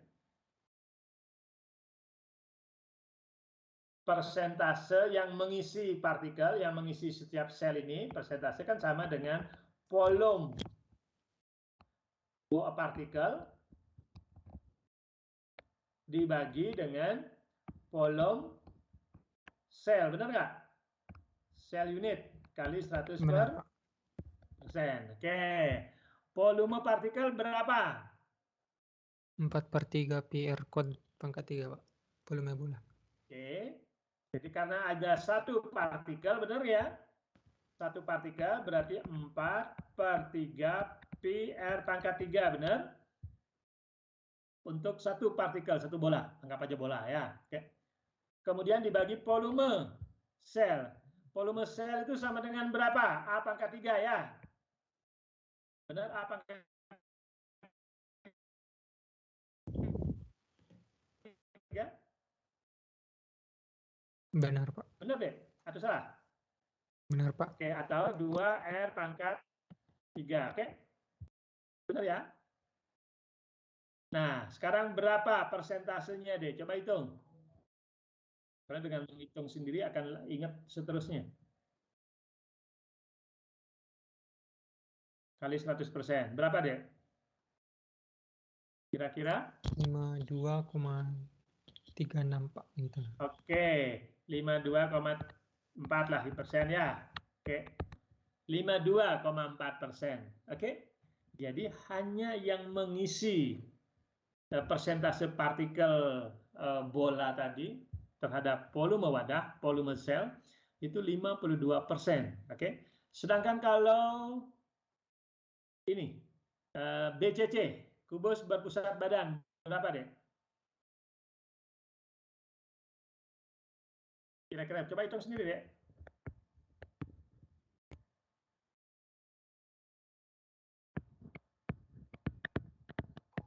Persentase yang mengisi partikel, yang mengisi setiap sel ini, persentase kan sama dengan volume partikel dibagi dengan volume sel, benar nggak? Sel unit kali 100 Benar, Pak. persen. Oke, volume partikel berapa? 4/3 pi R quad pangkat 3, Pak. Volume bola. Oke, jadi karena ada 1 partikel, benar ya? 1 partikel berarti 4/3 pi R pangkat 3, benar? Untuk 1 partikel, 1 bola, anggap aja bola ya. Oke. Kemudian dibagi volume sel. Volume sel itu sama dengan berapa? A pangkat 3 ya. Benar, A pangkat 3? Benar, Pak. Benar deh, atau salah? Benar, Pak. Oke, atau 2R pangkat 3, oke? Benar ya? Nah, sekarang berapa persentasenya deh? Coba hitung. Karena dengan menghitung sendiri akan ingat seterusnya. Kali 100%. Berapa, Dek? Kira-kira? 52,36 Pak gitu. Oke, 52,4 lah di persen ya. Oke, 52,4%. Oke, jadi hanya yang mengisi persentase partikel bola tadi terhadap volume wadah, volume sel itu 52%. Oke, sedangkan kalau ini BCC, kubus berpusat badan, berapa, Dek? Kira-kira, coba hitung sendiri, Dek.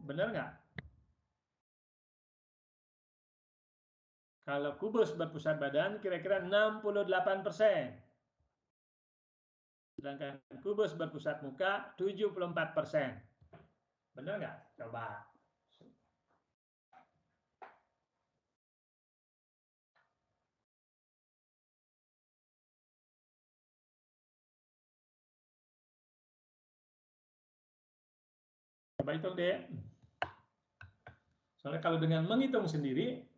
Benar nggak? Kalau kubus berpusat badan kira-kira 68%. Sedangkan kubus berpusat muka 74%. Benar nggak? Coba. Coba hitung deh. Soalnya kalau dengan menghitung sendiri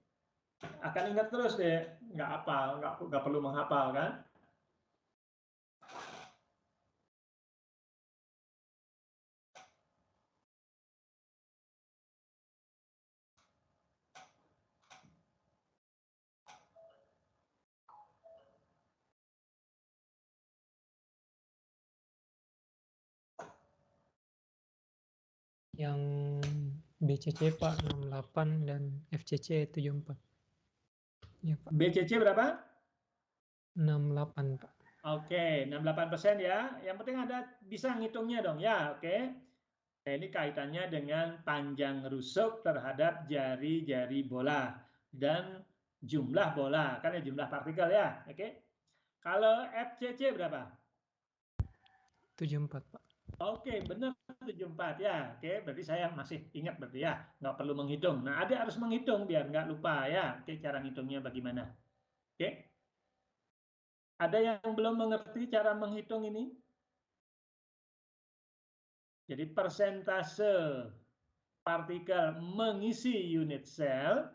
akan ingat terus deh, nggak hafal, nggak perlu menghafal kan? Yang BCC Pak 68 dan FCC 74. Ya Pak. BCC berapa? 68 Pak. Oke, 68% ya. Yang penting ada bisa ngitungnya dong ya. Oke. Nah, ini kaitannya dengan panjang rusuk terhadap jari-jari bola dan jumlah bola, kan ya jumlah partikel ya. Oke. Kalau FCC berapa? 74 Pak. Oke, benar 74 ya. Oke, berarti saya masih ingat berarti ya. Nggak perlu menghitung. Nah, adik harus menghitung biar nggak lupa ya. Oke, cara ngitungnya bagaimana. Oke. Ada yang belum mengerti cara menghitung ini? Jadi persentase partikel mengisi unit sel.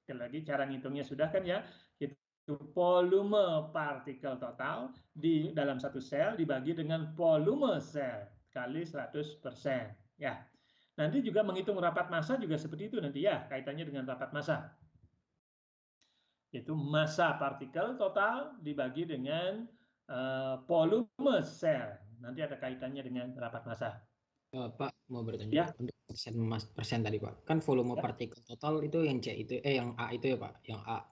Sekali lagi cara ngitungnya sudah kan ya. Itu volume partikel total di dalam satu sel dibagi dengan volume sel kali 100%. Ya. Nanti juga menghitung rapat massa juga seperti itu nanti ya, kaitannya dengan rapat massa. Yaitu massa partikel total dibagi dengan volume sel. Nanti ada kaitannya dengan rapat massa. Pak mau bertanya Ya. untuk persen tadi Pak. Kan volume Ya. partikel total itu yang C itu yang A itu ya Pak, yang A.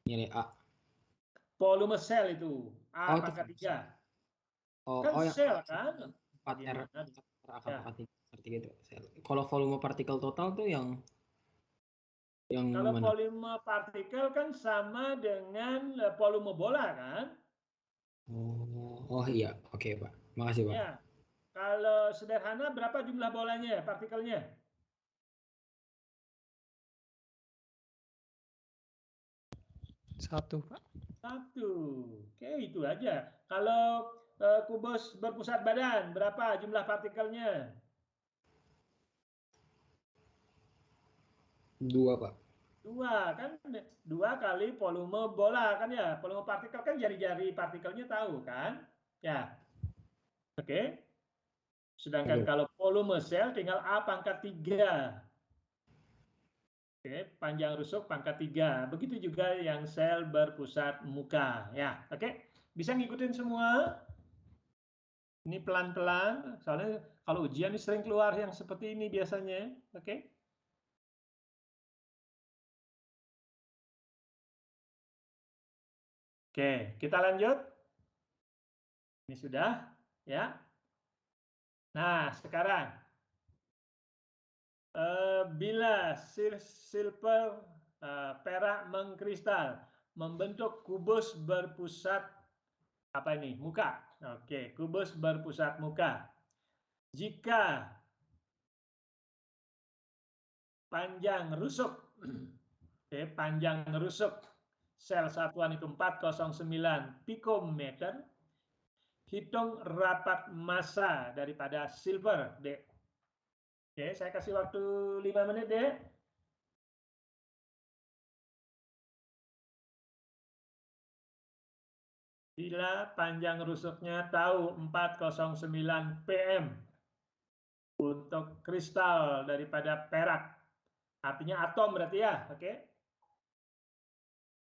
Nilai A. Volume sel itu A pangkat 3. Kan yang sel kan? 4R Ya. seperti gitu. Kalau volume partikel total tuh yang Kalau mana? volume partikel kan sama dengan volume bola kan? Oh iya, oke Pak. Makasih Pak. Ya. Kalau sederhana berapa jumlah bolanya, partikelnya? 1 Pak. 1. Oke, itu aja. Kalau kubus berpusat badan, berapa jumlah partikelnya? 2 Pak. 2 kan, 2 kali volume bola kan ya. Volume partikel kan jari-jari partikelnya tahu kan? Ya. Oke. Sedangkan Oke. kalau volume sel tinggal A pangkat 3. Oke, panjang rusuk pangkat 3. Begitu juga yang sel berpusat muka. Ya, oke. Bisa ngikutin semua? Ini pelan-pelan, soalnya kalau ujian ini sering keluar yang seperti ini biasanya. Oke. Oke, kita lanjut. Ini sudah, ya. Nah, sekarang bila silver perak mengkristal membentuk kubus berpusat apa ini? Muka. Oke, kubus berpusat muka. Jika panjang rusuk, oke, panjang rusuk sel satuan itu 409 pikometer. Hitung rapat massa daripada silver, Dek. Oke, saya kasih waktu 5 menit, Dek. Bila panjang rusuknya tahu 409 pm untuk kristal daripada perak. Artinya atom berarti ya, oke?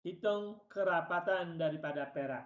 Hitung kerapatan daripada perak.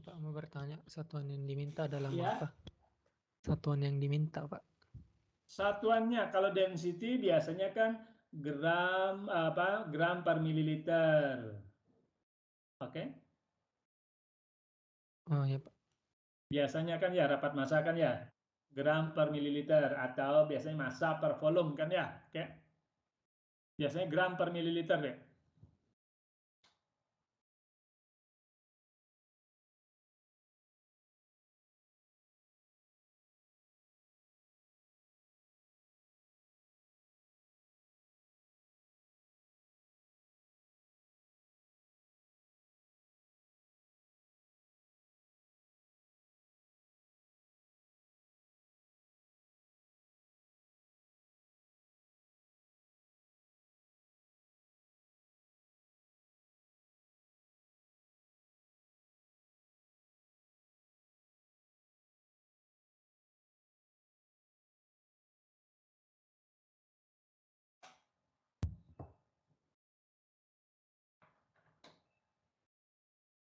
Pak mau bertanya, satuan yang diminta dalam Ya. apa? Satuan yang diminta, Pak. Satuannya kalau density biasanya kan gram per mililiter. Oke. Oh ya, Pak. Biasanya kan ya rapat massa kan ya gram per mililiter atau biasanya massa per volume kan ya. Oke. Biasanya gram per mililiter deh.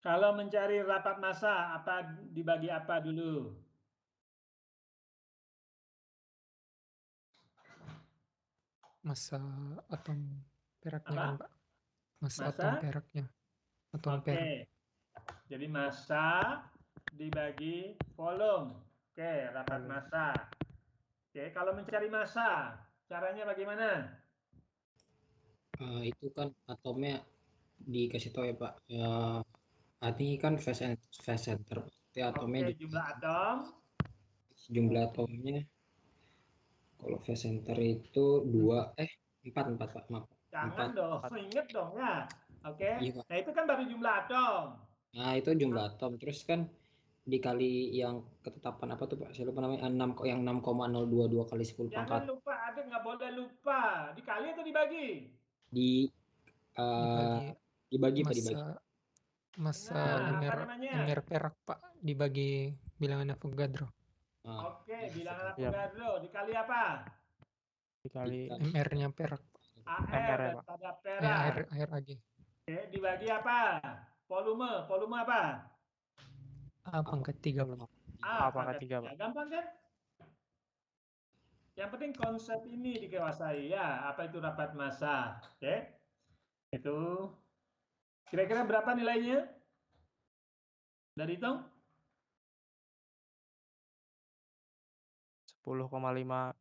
Kalau mencari rapat massa apa dibagi apa dulu? Massa atom peraknya Apa? kan, Pak. Massa Massa? atom peraknya. Atom Oke. perak. Jadi massa dibagi volume. Oke, rapat Volume. massa. Oke, kalau mencari massa, caranya bagaimana? Itu kan atomnya dikasih tahu ya Pak. Artinya kan phase center. Berarti atomnya Oke, juga jumlah atom. jumlah atomnya. Kalau phase center itu 4 Pak, maaf. Jangan 4. dong, inget dong ya. Oke, Iya Pak. nah itu kan baru jumlah atom. Nah itu jumlah atom. Terus kan dikali yang ketetapan apa tuh Pak? Saya lupa namanya 6,022 kali 10 Jangan pangkat lupa, ada nggak boleh lupa. Dikali atau dibagi? dibagi Pak, dibagi. masa masa Nah, apa MR namanya? perak Pak dibagi bilangan Avogadro. Nah, Oke, bilangan Iya. Avogadro dikali apa? Dikali MR-nya perak. AR MR ya, Pak. daripada Air perak. air lagi. Oke, dibagi apa? Volume apa? Pangkat 3 Pak. A pangkat 3, 3. Pak. Gampang kan? Yang penting konsep ini dikuasai ya. Apa itu rapat massa? Oke. Itu kira-kira berapa nilainya? Dari hitung? 10,5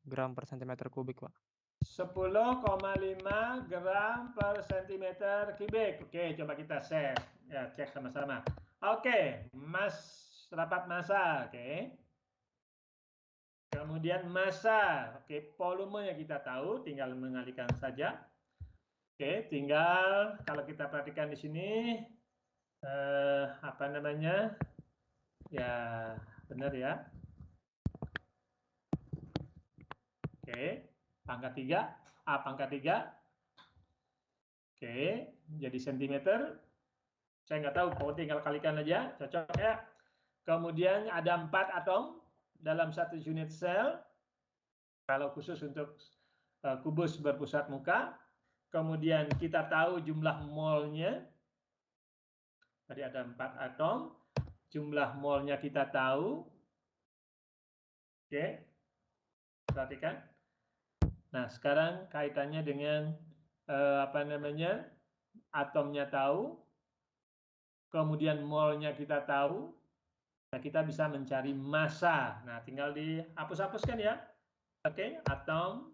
gram per centimeter kubik, Pak. 10,5 gram per centimeter kubik. Oke, coba kita share. Ya, cek sama-sama. Oke, rapat massa. Oke. Kemudian massa. Oke, volumenya kita tahu, tinggal mengalihkan saja. Oke, tinggal kalau kita perhatikan di sini, apa namanya? Ya, benar ya. Oke, pangkat 3, A pangkat 3. Oke, jadi sentimeter. Saya nggak tahu, kok tinggal kalikan aja, cocok ya. Kemudian ada 4 atom dalam satu unit sel. Kalau khusus untuk kubus berpusat muka. Kemudian kita tahu jumlah molnya. Tadi ada 4 atom. Jumlah molnya kita tahu. Oke, perhatikan. Nah, sekarang kaitannya dengan apa namanya? Atomnya tahu, kemudian molnya kita tahu. Nah, kita bisa mencari massa. Nah, tinggal dihapus-hapuskan ya. Oke, atom,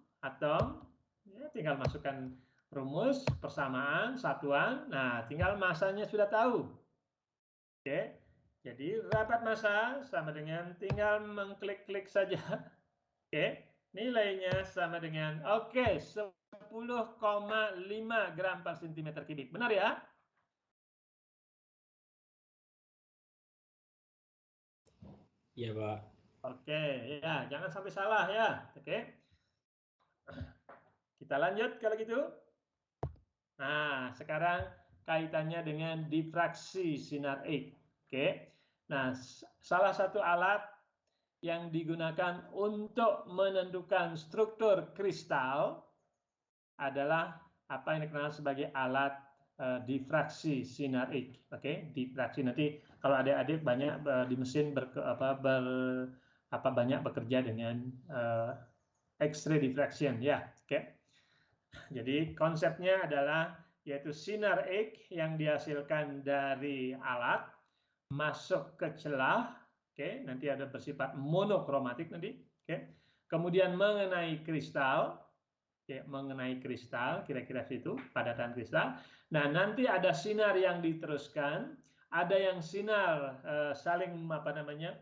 ya, tinggal masukkan rumus, persamaan, satuan. Nah, tinggal massanya sudah tahu. Oke, jadi rapat massa sama dengan tinggal mengklik-klik saja. Oke, nilainya sama dengan 10,5 gram per centimeter kubik. Benar ya? Iya Pak. Oke, ya, jangan sampai salah ya. Oke. Kita lanjut kalau gitu. Nah, sekarang kaitannya dengan difraksi sinar X. Oke. Nah, salah satu alat yang digunakan untuk menentukan struktur kristal adalah apa yang dikenal sebagai alat difraksi sinar X. Oke, difraksi nanti kalau adik-adik banyak di mesin banyak bekerja dengan X-ray diffraction ya. Oke. Jadi konsepnya adalah yaitu sinar X yang dihasilkan dari alat masuk ke celah, oke, nanti ada bersifat monokromatik nanti, oke. Kemudian mengenai kristal, oke, mengenai kristal, kira-kira situ padatan kristal. Nah, nanti ada sinar yang diteruskan, ada yang sinar saling apa namanya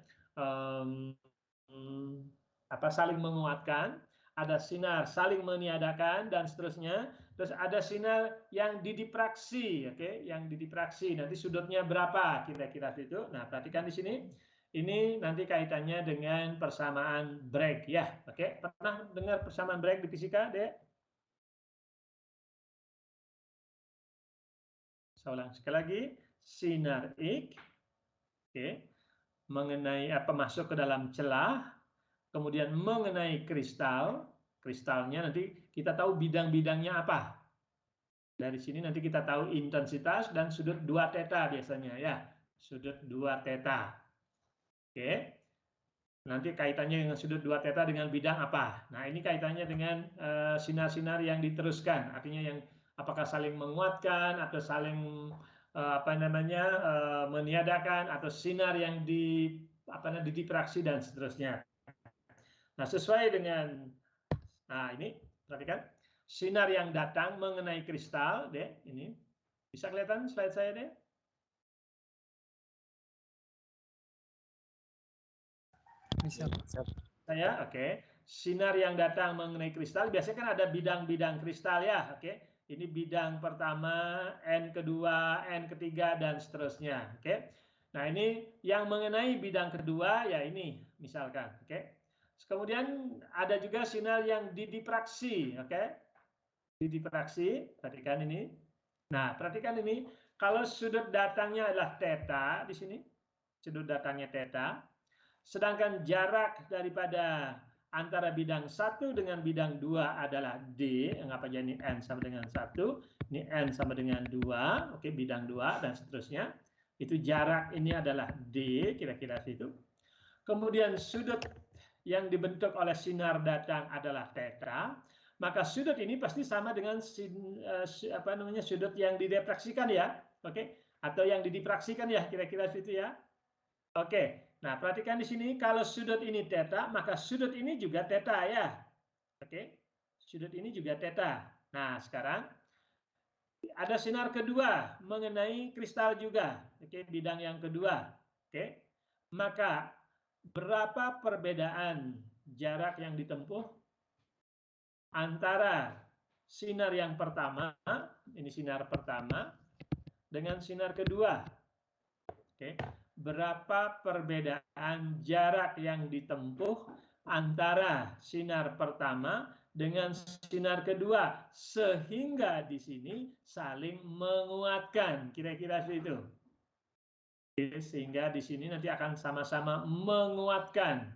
saling menguatkan, ada sinar saling meniadakan dan seterusnya. Terus ada sinar yang didifraksi, oke, yang didifraksi. Nanti sudutnya berapa kira-kira itu. Nah, perhatikan di sini. Ini nanti kaitannya dengan persamaan Bragg ya. Oke, pernah dengar persamaan Bragg di fisika, Dek? Saya ulang sekali lagi, sinar X, oke, mengenai masuk ke dalam celah, kemudian mengenai kristalnya nanti kita tahu bidang-bidangnya apa. Dari sini nanti kita tahu intensitas dan sudut 2 theta biasanya ya. Sudut 2 theta. Oke. Nanti kaitannya dengan sudut 2 theta dengan bidang apa. Nah, ini kaitannya dengan sinar-sinar yang diteruskan. Artinya yang apakah saling menguatkan atau saling meniadakan atau sinar yang didifraksi dan seterusnya. Nah, sesuai dengan, nah ini perhatikan, sinar yang datang mengenai kristal, deh, ini bisa kelihatan slide saya deh. Bisa Pak. Saya, oke. Sinar yang datang mengenai kristal, biasanya kan ada bidang-bidang kristal ya, oke. Ini bidang pertama, N kedua, N ketiga, dan seterusnya, oke. Nah, ini yang mengenai bidang kedua, ya ini misalkan. Oke. Kemudian ada juga sinar yang didipraksi. Oke. Didipraksi, perhatikan ini. Nah, perhatikan ini. Kalau sudut datangnya adalah theta di sini. Sudut datangnya theta. Sedangkan jarak daripada antara bidang 1 dengan bidang 2 adalah D, anggap aja ini N sama dengan 1, ini N sama dengan 2, oke, bidang 2, dan seterusnya. Itu jarak ini adalah D, kira-kira situ. Kemudian sudut yang dibentuk oleh sinar datang adalah theta, maka sudut ini pasti sama dengan sudut yang didifraksikan ya, oke, atau yang didipraksikan ya, kira-kira situ ya. Oke, nah perhatikan di sini kalau sudut ini theta, maka sudut ini juga theta ya. Oke, sudut ini juga theta. Nah sekarang ada sinar kedua mengenai kristal juga. Oke, bidang yang kedua. Oke, maka berapa perbedaan jarak yang ditempuh antara sinar yang pertama, ini sinar pertama, dengan sinar kedua. Oke. Berapa perbedaan jarak yang ditempuh antara sinar pertama dengan sinar kedua sehingga di sini saling menguatkan, kira-kira seperti itu. Sehingga di sini nanti akan sama-sama menguatkan.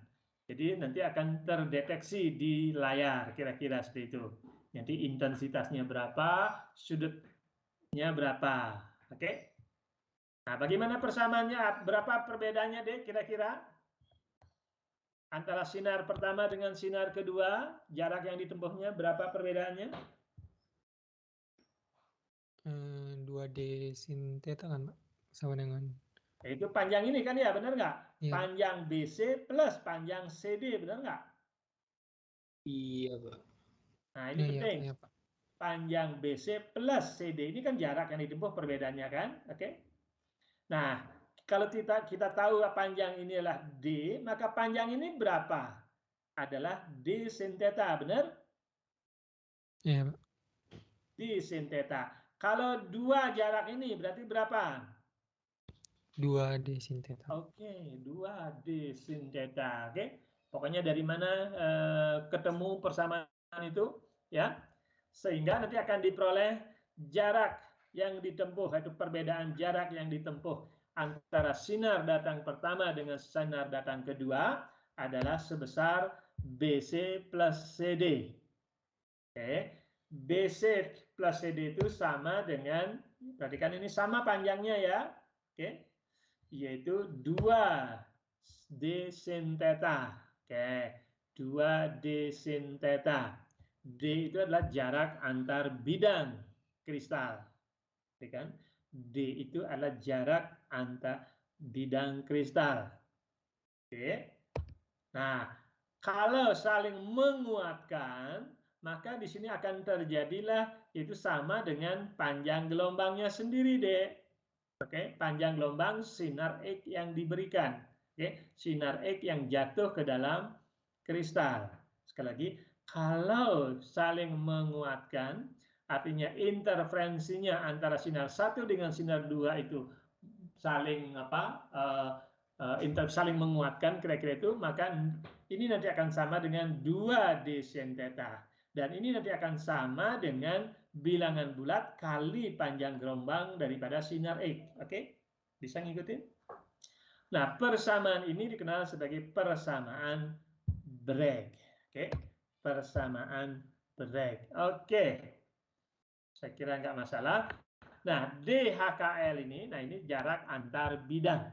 Jadi nanti akan terdeteksi di layar, kira-kira seperti itu. Nanti intensitasnya berapa, sudutnya berapa. Oke? Nah, bagaimana persamaannya? Berapa perbedaannya, Dek, kira-kira? Antara sinar pertama dengan sinar kedua, jarak yang ditempuhnya, berapa perbedaannya? 2D sin theta kan, Pak? Sama dengan... Itu panjang ini kan ya, benar nggak? Iya, Pak. Panjang BC plus panjang CD, benar nggak? Iya, Pak. Nah, ini penting. Iya, Pak. Panjang BC plus CD, ini kan jarak yang ditempuh perbedaannya kan? Oke. Nah, kalau kita tahu panjang ini adalah D, maka panjang ini berapa? Adalah D sin theta, benar? Iya, Pak. D sin theta. Kalau dua jarak ini berarti berapa? 2D sin theta. Oke, 2D sin theta. Oke. Pokoknya dari mana ketemu persamaan itu ya. Sehingga nanti akan diperoleh jarak yang ditempuh, yaitu perbedaan jarak yang ditempuh antara sinar datang pertama dengan sinar datang kedua adalah sebesar BC plus CD. Oke. BC plus CD itu sama dengan, perhatikan ini sama panjangnya ya. Oke. Yaitu 2D sin theta. Oke. 2D sin theta. D itu adalah jarak antar bidang kristal. Kan? D itu adalah jarak antar bidang kristal. Oke. Nah, kalau saling menguatkan, maka di sini akan terjadilah itu sama dengan panjang gelombangnya sendiri, Dek. Oke, panjang gelombang sinar X yang diberikan. Oke, sinar X yang jatuh ke dalam kristal. Sekali lagi, kalau saling menguatkan, artinya interferensinya antara sinar 1 dengan sinar 2 itu saling saling menguatkan, kira-kira itu, maka ini nanti akan sama dengan 2D sin theta. Dan ini nanti akan sama dengan bilangan bulat kali panjang gelombang daripada sinar X. Oke? Bisa ngikutin? Nah, persamaan ini dikenal sebagai persamaan Bragg. Oke? Persamaan Bragg. Oke. Saya kira nggak masalah. Nah, DHKL ini, nah ini jarak antar bidang.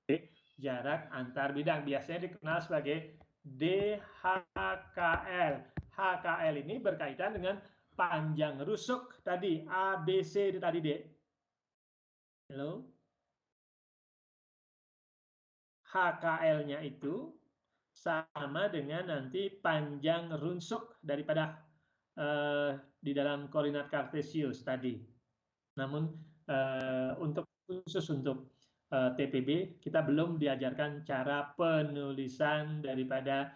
Oke? Jarak antar bidang biasanya dikenal sebagai DHKL. HKL ini berkaitan dengan panjang rusuk tadi, ABC itu tadi, Dek. Halo? HKL-nya itu sama dengan nanti panjang rusuk daripada di dalam koordinat kartesius tadi. Namun khusus untuk TPB, kita belum diajarkan cara penulisan daripada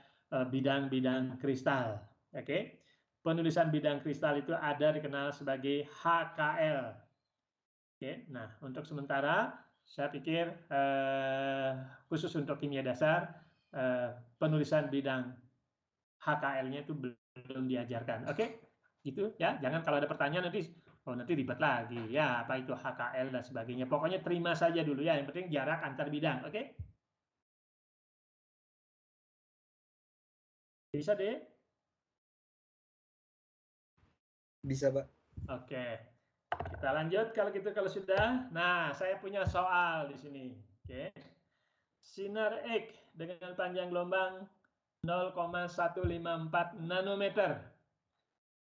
bidang-bidang kristal. Oke, penulisan bidang kristal itu ada dikenal sebagai HKL. Oke, nah untuk sementara saya pikir khusus untuk kimia dasar, penulisan bidang HKL-nya itu belum diajarkan. Oke, gitu ya. Jangan kalau ada pertanyaan nanti ribet lagi. Ya, apa itu HKL dan sebagainya. Pokoknya terima saja dulu ya. Yang penting jarak antar bidang. Oke? Bisa deh? Bisa, Pak. Oke. Kita lanjut kalau gitu kalau sudah. Nah, saya punya soal di sini. Oke. Sinar X dengan panjang gelombang 0,154 nanometer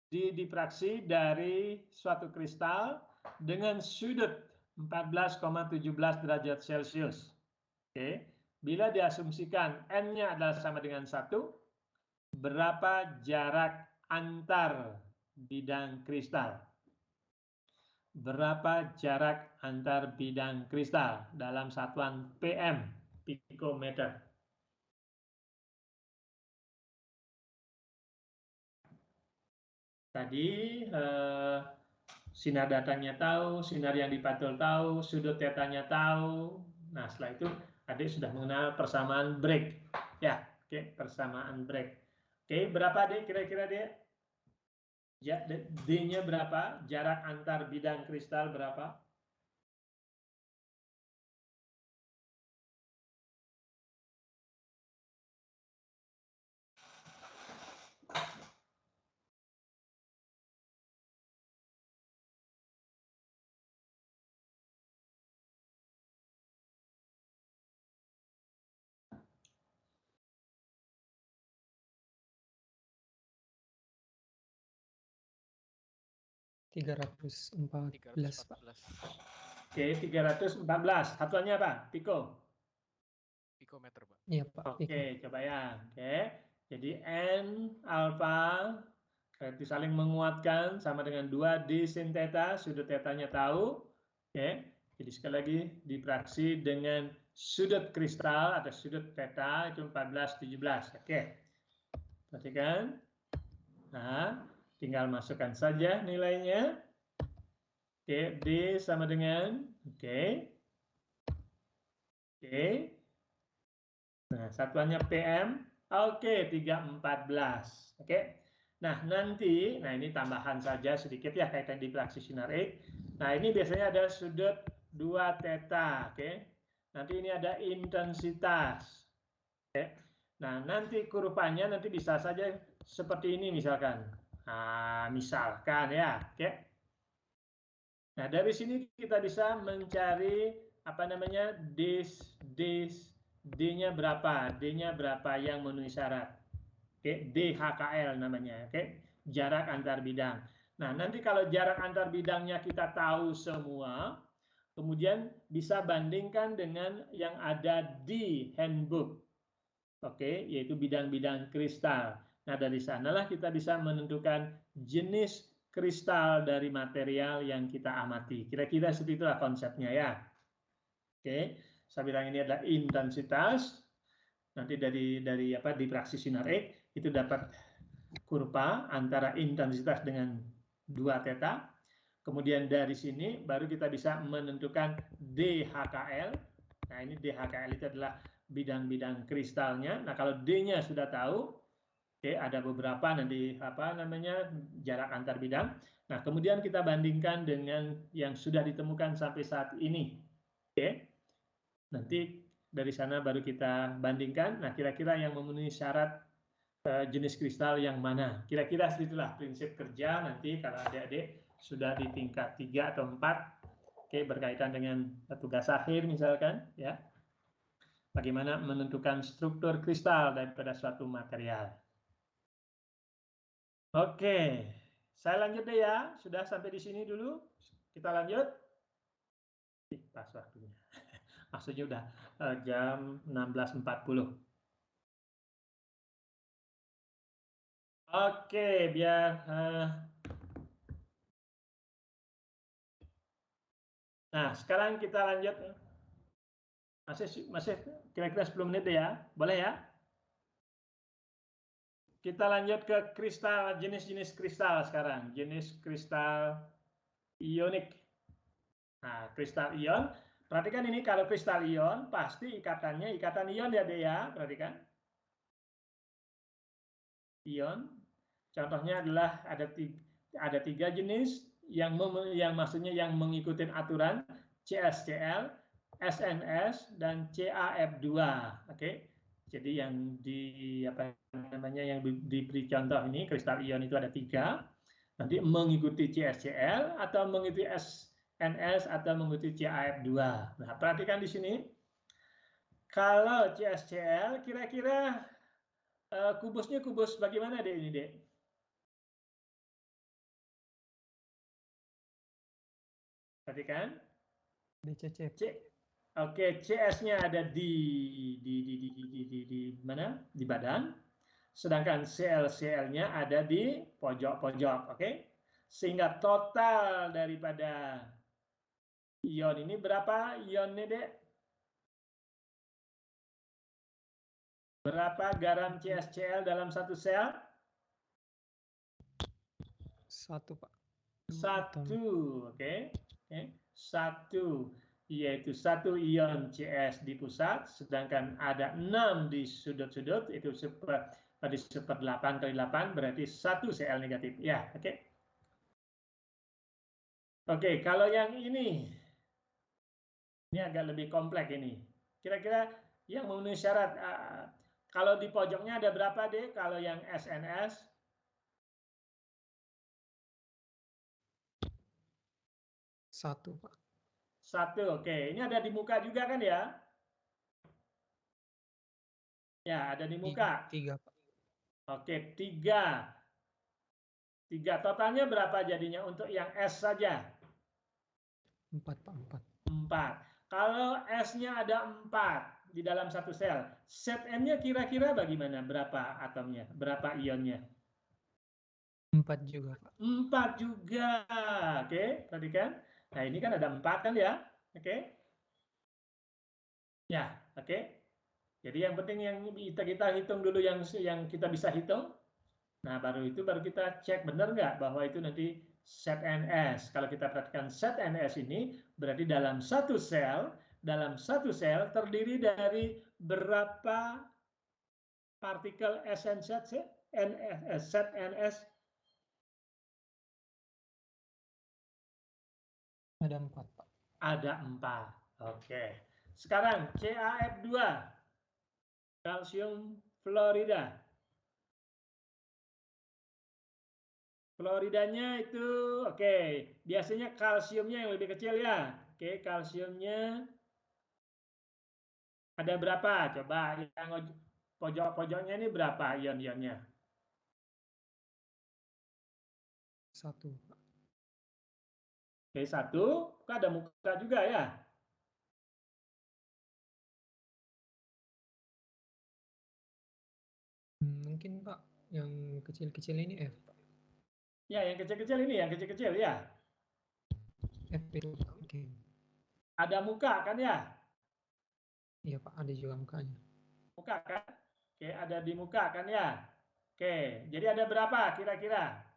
difraksi dari suatu kristal dengan sudut 14,17 derajat Celcius. Oke. Bila diasumsikan N-nya adalah sama dengan 1, berapa jarak antar bidang kristal? Berapa jarak antar bidang kristal dalam satuan PM, pikometer? Tadi sinar datangnya tahu, sinar yang dipantul tahu, sudut tetanya tahu. Nah, setelah itu adik sudah mengenal persamaan break. Ya, oke, persamaan break. Oke, berapa adik kira-kira dia? Ya, D-nya berapa? Jarak antar bidang kristal berapa? $314, Pak. Oke, 314. Satuannya apa? Piko. Pikometer, Pak. Iya, Pak. Oke, coba ya. Oke. Jadi N alfa itu saling menguatkan sama dengan 2D sin theta, sudut tetanya tahu. Oke. Jadi sekali lagi difraksi dengan sudut kristal atau sudut theta itu 14,17. Oke. Perhatikan. Nah, tinggal masukkan saja nilainya. Oke, D sama dengan Oke. Nah, satuannya PM. Oke, 314. Oke. Nah, nanti, ini tambahan saja sedikit ya kaitan difraksi sinar X. Nah, ini biasanya ada sudut 2 theta, oke. Nanti ini ada intensitas. Oke. Nah, nanti kurvanya nanti bisa saja seperti ini misalkan. Nah, misalkan ya, oke. Nah, dari sini kita bisa mencari apa namanya D-nya berapa? D-nya berapa yang memenuhi syarat? Oke, DHKL namanya, oke. Jarak antar bidang. Nah, nanti kalau jarak antar bidangnya kita tahu semua, kemudian bisa bandingkan dengan yang ada di handbook. Oke, yaitu bidang-bidang kristal. Nah, dari sanalah kita bisa menentukan jenis kristal dari material yang kita amati. Kira-kira seperti itulah konsepnya ya. Oke, saya bilang ini adalah intensitas. Nanti dari difraksi sinar X itu dapat kurva antara intensitas dengan 2 theta. Kemudian dari sini baru kita bisa menentukan DHKL. Nah, ini DHKL itu adalah bidang-bidang kristalnya. Nah, kalau D-nya sudah tahu, oke, ada beberapa nanti jarak antar bidang. Nah, kemudian kita bandingkan dengan yang sudah ditemukan sampai saat ini. Oke. Nanti dari sana baru kita bandingkan. Nah, kira-kira yang memenuhi syarat jenis kristal yang mana? Kira-kira itulah prinsip kerja nanti kalau adik-adik sudah di tingkat 3 atau 4, oke, berkaitan dengan tugas akhir misalkan, ya. Bagaimana menentukan struktur kristal daripada suatu material. Oke, saya lanjut deh ya. Sudah sampai di sini dulu. Kita lanjut. Pas waktunya. Maksudnya udah jam 16.40. Oke, biar nah, sekarang kita lanjut. Masih kira-kira 10 menit ya. Boleh ya? Kita lanjut ke kristal, jenis-jenis kristal sekarang. Jenis kristal ionik. Nah, kristal ion Perhatikan ini kalau kristal ion pasti ikatannya ikatan ion ya Dek ya. Perhatikan. Ion. Contohnya adalah ada tiga jenis yang maksudnya yang mengikuti aturan CSCl, SNS dan CaF2. Oke. Jadi yang yang diberi contoh ini kristal ion itu ada 3. Nanti mengikuti CSCl atau mengikuti SNS atau mengikuti CaF2. Nah, perhatikan di sini. Kalau CSCl kira-kira kubusnya kubus bagaimana Dek ini, Dek? Perhatikan. DCC. Oke, CS-nya ada di mana? Di badan. Sedangkan CL-CL-nya ada di pojok-pojok, oke? Sehingga total daripada ion ini berapa ionnya, Dek? Berapa garam CSCl dalam satu sel? 1, Pak. 1, oke. 1, yaitu 1 ion CS di pusat, sedangkan ada 6 di sudut-sudut, itu di 1/8 kali 8, berarti 1 Cl negatif. Ya, oke. Oke, kalau yang ini agak lebih kompleks ini. Kira-kira yang memenuhi syarat, kalau di pojoknya ada berapa, Dek? Kalau yang SNS? 1, Pak. 1, oke. Ini ada di muka juga kan ya? Ya, ada di muka. 3, Pak. Oke, 3. Totalnya berapa jadinya untuk yang S saja? 4, Pak. 4. Kalau S-nya ada 4 di dalam satu sel, set N-nya kira-kira bagaimana? Berapa atomnya? Berapa ionnya? 4 juga, Pak. 4 juga. Oke, perhatikan. Nah, ini kan ada 4 kan ya? Oke. Ya, oke. Jadi yang penting yang kita hitung dulu yang kita bisa hitung. Nah, baru kita cek benar nggak bahwa itu nanti set NS. Kalau kita perhatikan set NS ini berarti dalam satu sel terdiri dari berapa partikel SN set NS? Ada 4, Pak. Ada 4. Oke. Sekarang CaF2, kalsium fluorida. Fluoridanya itu oke. Biasanya kalsiumnya yang lebih kecil ya. Oke, kalsiumnya ada berapa? Coba yang pojok-pojoknya ini berapa ion-ionnya? 1, Pak. Oke, 1. Kok ada muka juga ya? Mungkin, Pak, yang kecil-kecil ini F, Pak. Ya, yang kecil-kecil ini, yang kecil-kecil ya. F itu, Pak. Oke. Ada muka kan ya? Iya, Pak. Ada juga mukanya. Muka kan? Oke, ada di muka kan ya? Oke, jadi ada berapa kira-kira?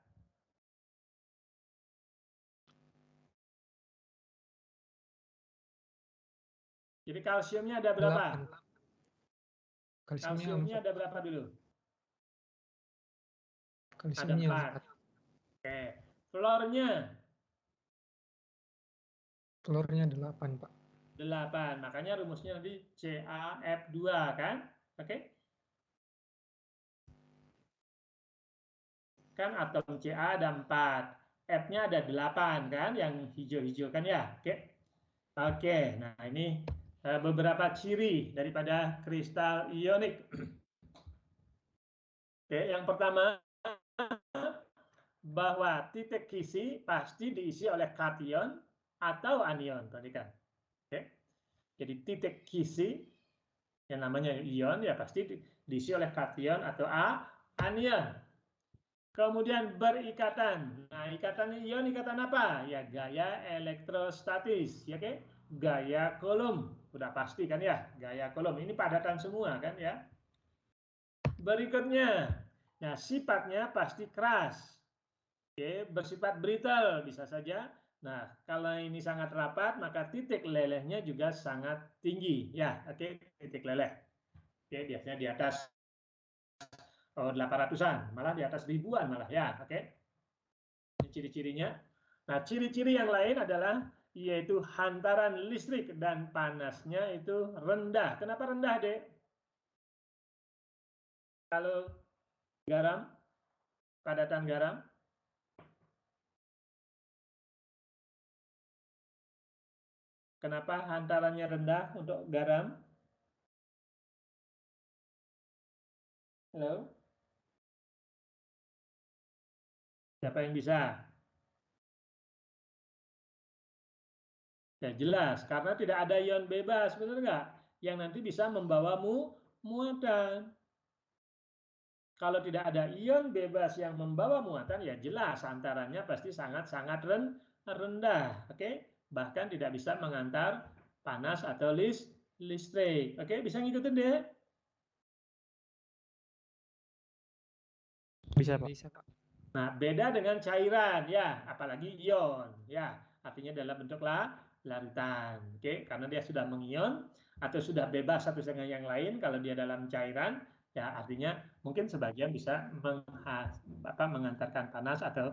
Jadi kalsiumnya ada berapa? 8, Pak. Kalsiumnya Kalsiumnya 4. ada berapa dulu? Kalsiumnya Ada 4. Oke. Fluornya? Telurnya 8, Pak. 8. Makanya rumusnya nanti CaF2 kan? Oke. Kan atom Ca ada 4. F-nya ada 8 kan? Yang hijau-hijau kan ya? Oke. Oke. Nah, ini beberapa ciri daripada kristal ionik. Oke, yang pertama bahwa titik kisi pasti diisi oleh kation atau anion. Perhatikan. Oke. Jadi titik kisi yang namanya ion ya pasti diisi oleh kation atau anion. Kemudian berikatan. Nah, ikatan ion ikatan apa? Ya gaya elektrostatis, ya oke? Gaya Coulomb. Udah pasti kan ya, gaya Coulomb. Ini padatan semua kan ya. Berikutnya, nah sifatnya pasti keras. Oke, bersifat brittle bisa saja Nah, kalau ini sangat rapat, maka titik lelehnya juga sangat tinggi. Ya, oke, titik leleh. Oke, biasanya di atas 800-an, malah di atas ribuan malah ya, oke. Ini ciri-cirinya. Nah, ciri-ciri yang lain adalah yaitu hantaran listrik dan panasnya itu rendah. Kenapa rendah, Dek? Kalau garam, padatan garam, kenapa hantarannya rendah untuk garam? Halo? Siapa yang bisa? Ya jelas, karena tidak ada ion bebas, benar nggak? Yang nanti bisa membawa muatan. Kalau tidak ada ion bebas yang membawa muatan, ya jelas hantarannya pasti sangat-sangat rendah. Oke? Bahkan tidak bisa mengantar panas atau listrik. Oke, bisa ngikutin deh? Bisa, Pak. Bisa, Pak. Nah, beda dengan cairan, ya, apalagi ion, ya, artinya dalam bentuk larutan, oke, karena dia sudah mengion atau sudah bebas satu dengan yang lain. Kalau dia dalam cairan, ya, artinya mungkin sebagian bisa mengantarkan panas atau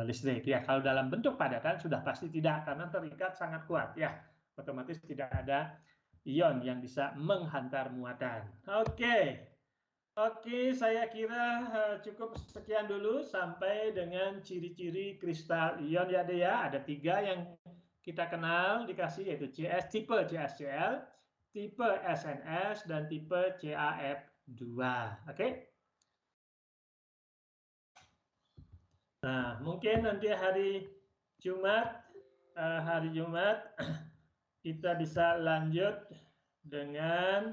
listrik. Ya, kalau dalam bentuk padatan sudah pasti tidak, karena terikat sangat kuat, ya, otomatis tidak ada ion yang bisa menghantar muatan. Oke. Oke, saya kira cukup sekian dulu sampai dengan ciri-ciri kristal ion ya, Dea. Ada 3 yang kita kenal dikasih, yaitu CS, tipe CSCl, tipe SNS, dan tipe CaF2. Oke? Nah, mungkin nanti hari Jumat kita bisa lanjut dengan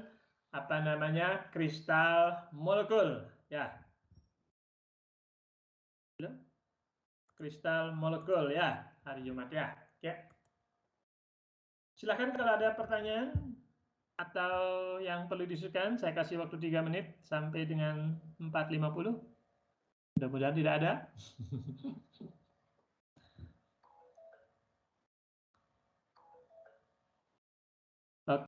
apa namanya kristal molekul ya, kristal molekul ya, hari Jumat ya. Oke, silakan kalau ada pertanyaan atau yang perlu disusun. Saya kasih waktu 3 menit sampai dengan 4.50. Mudah-mudahan tidak ada.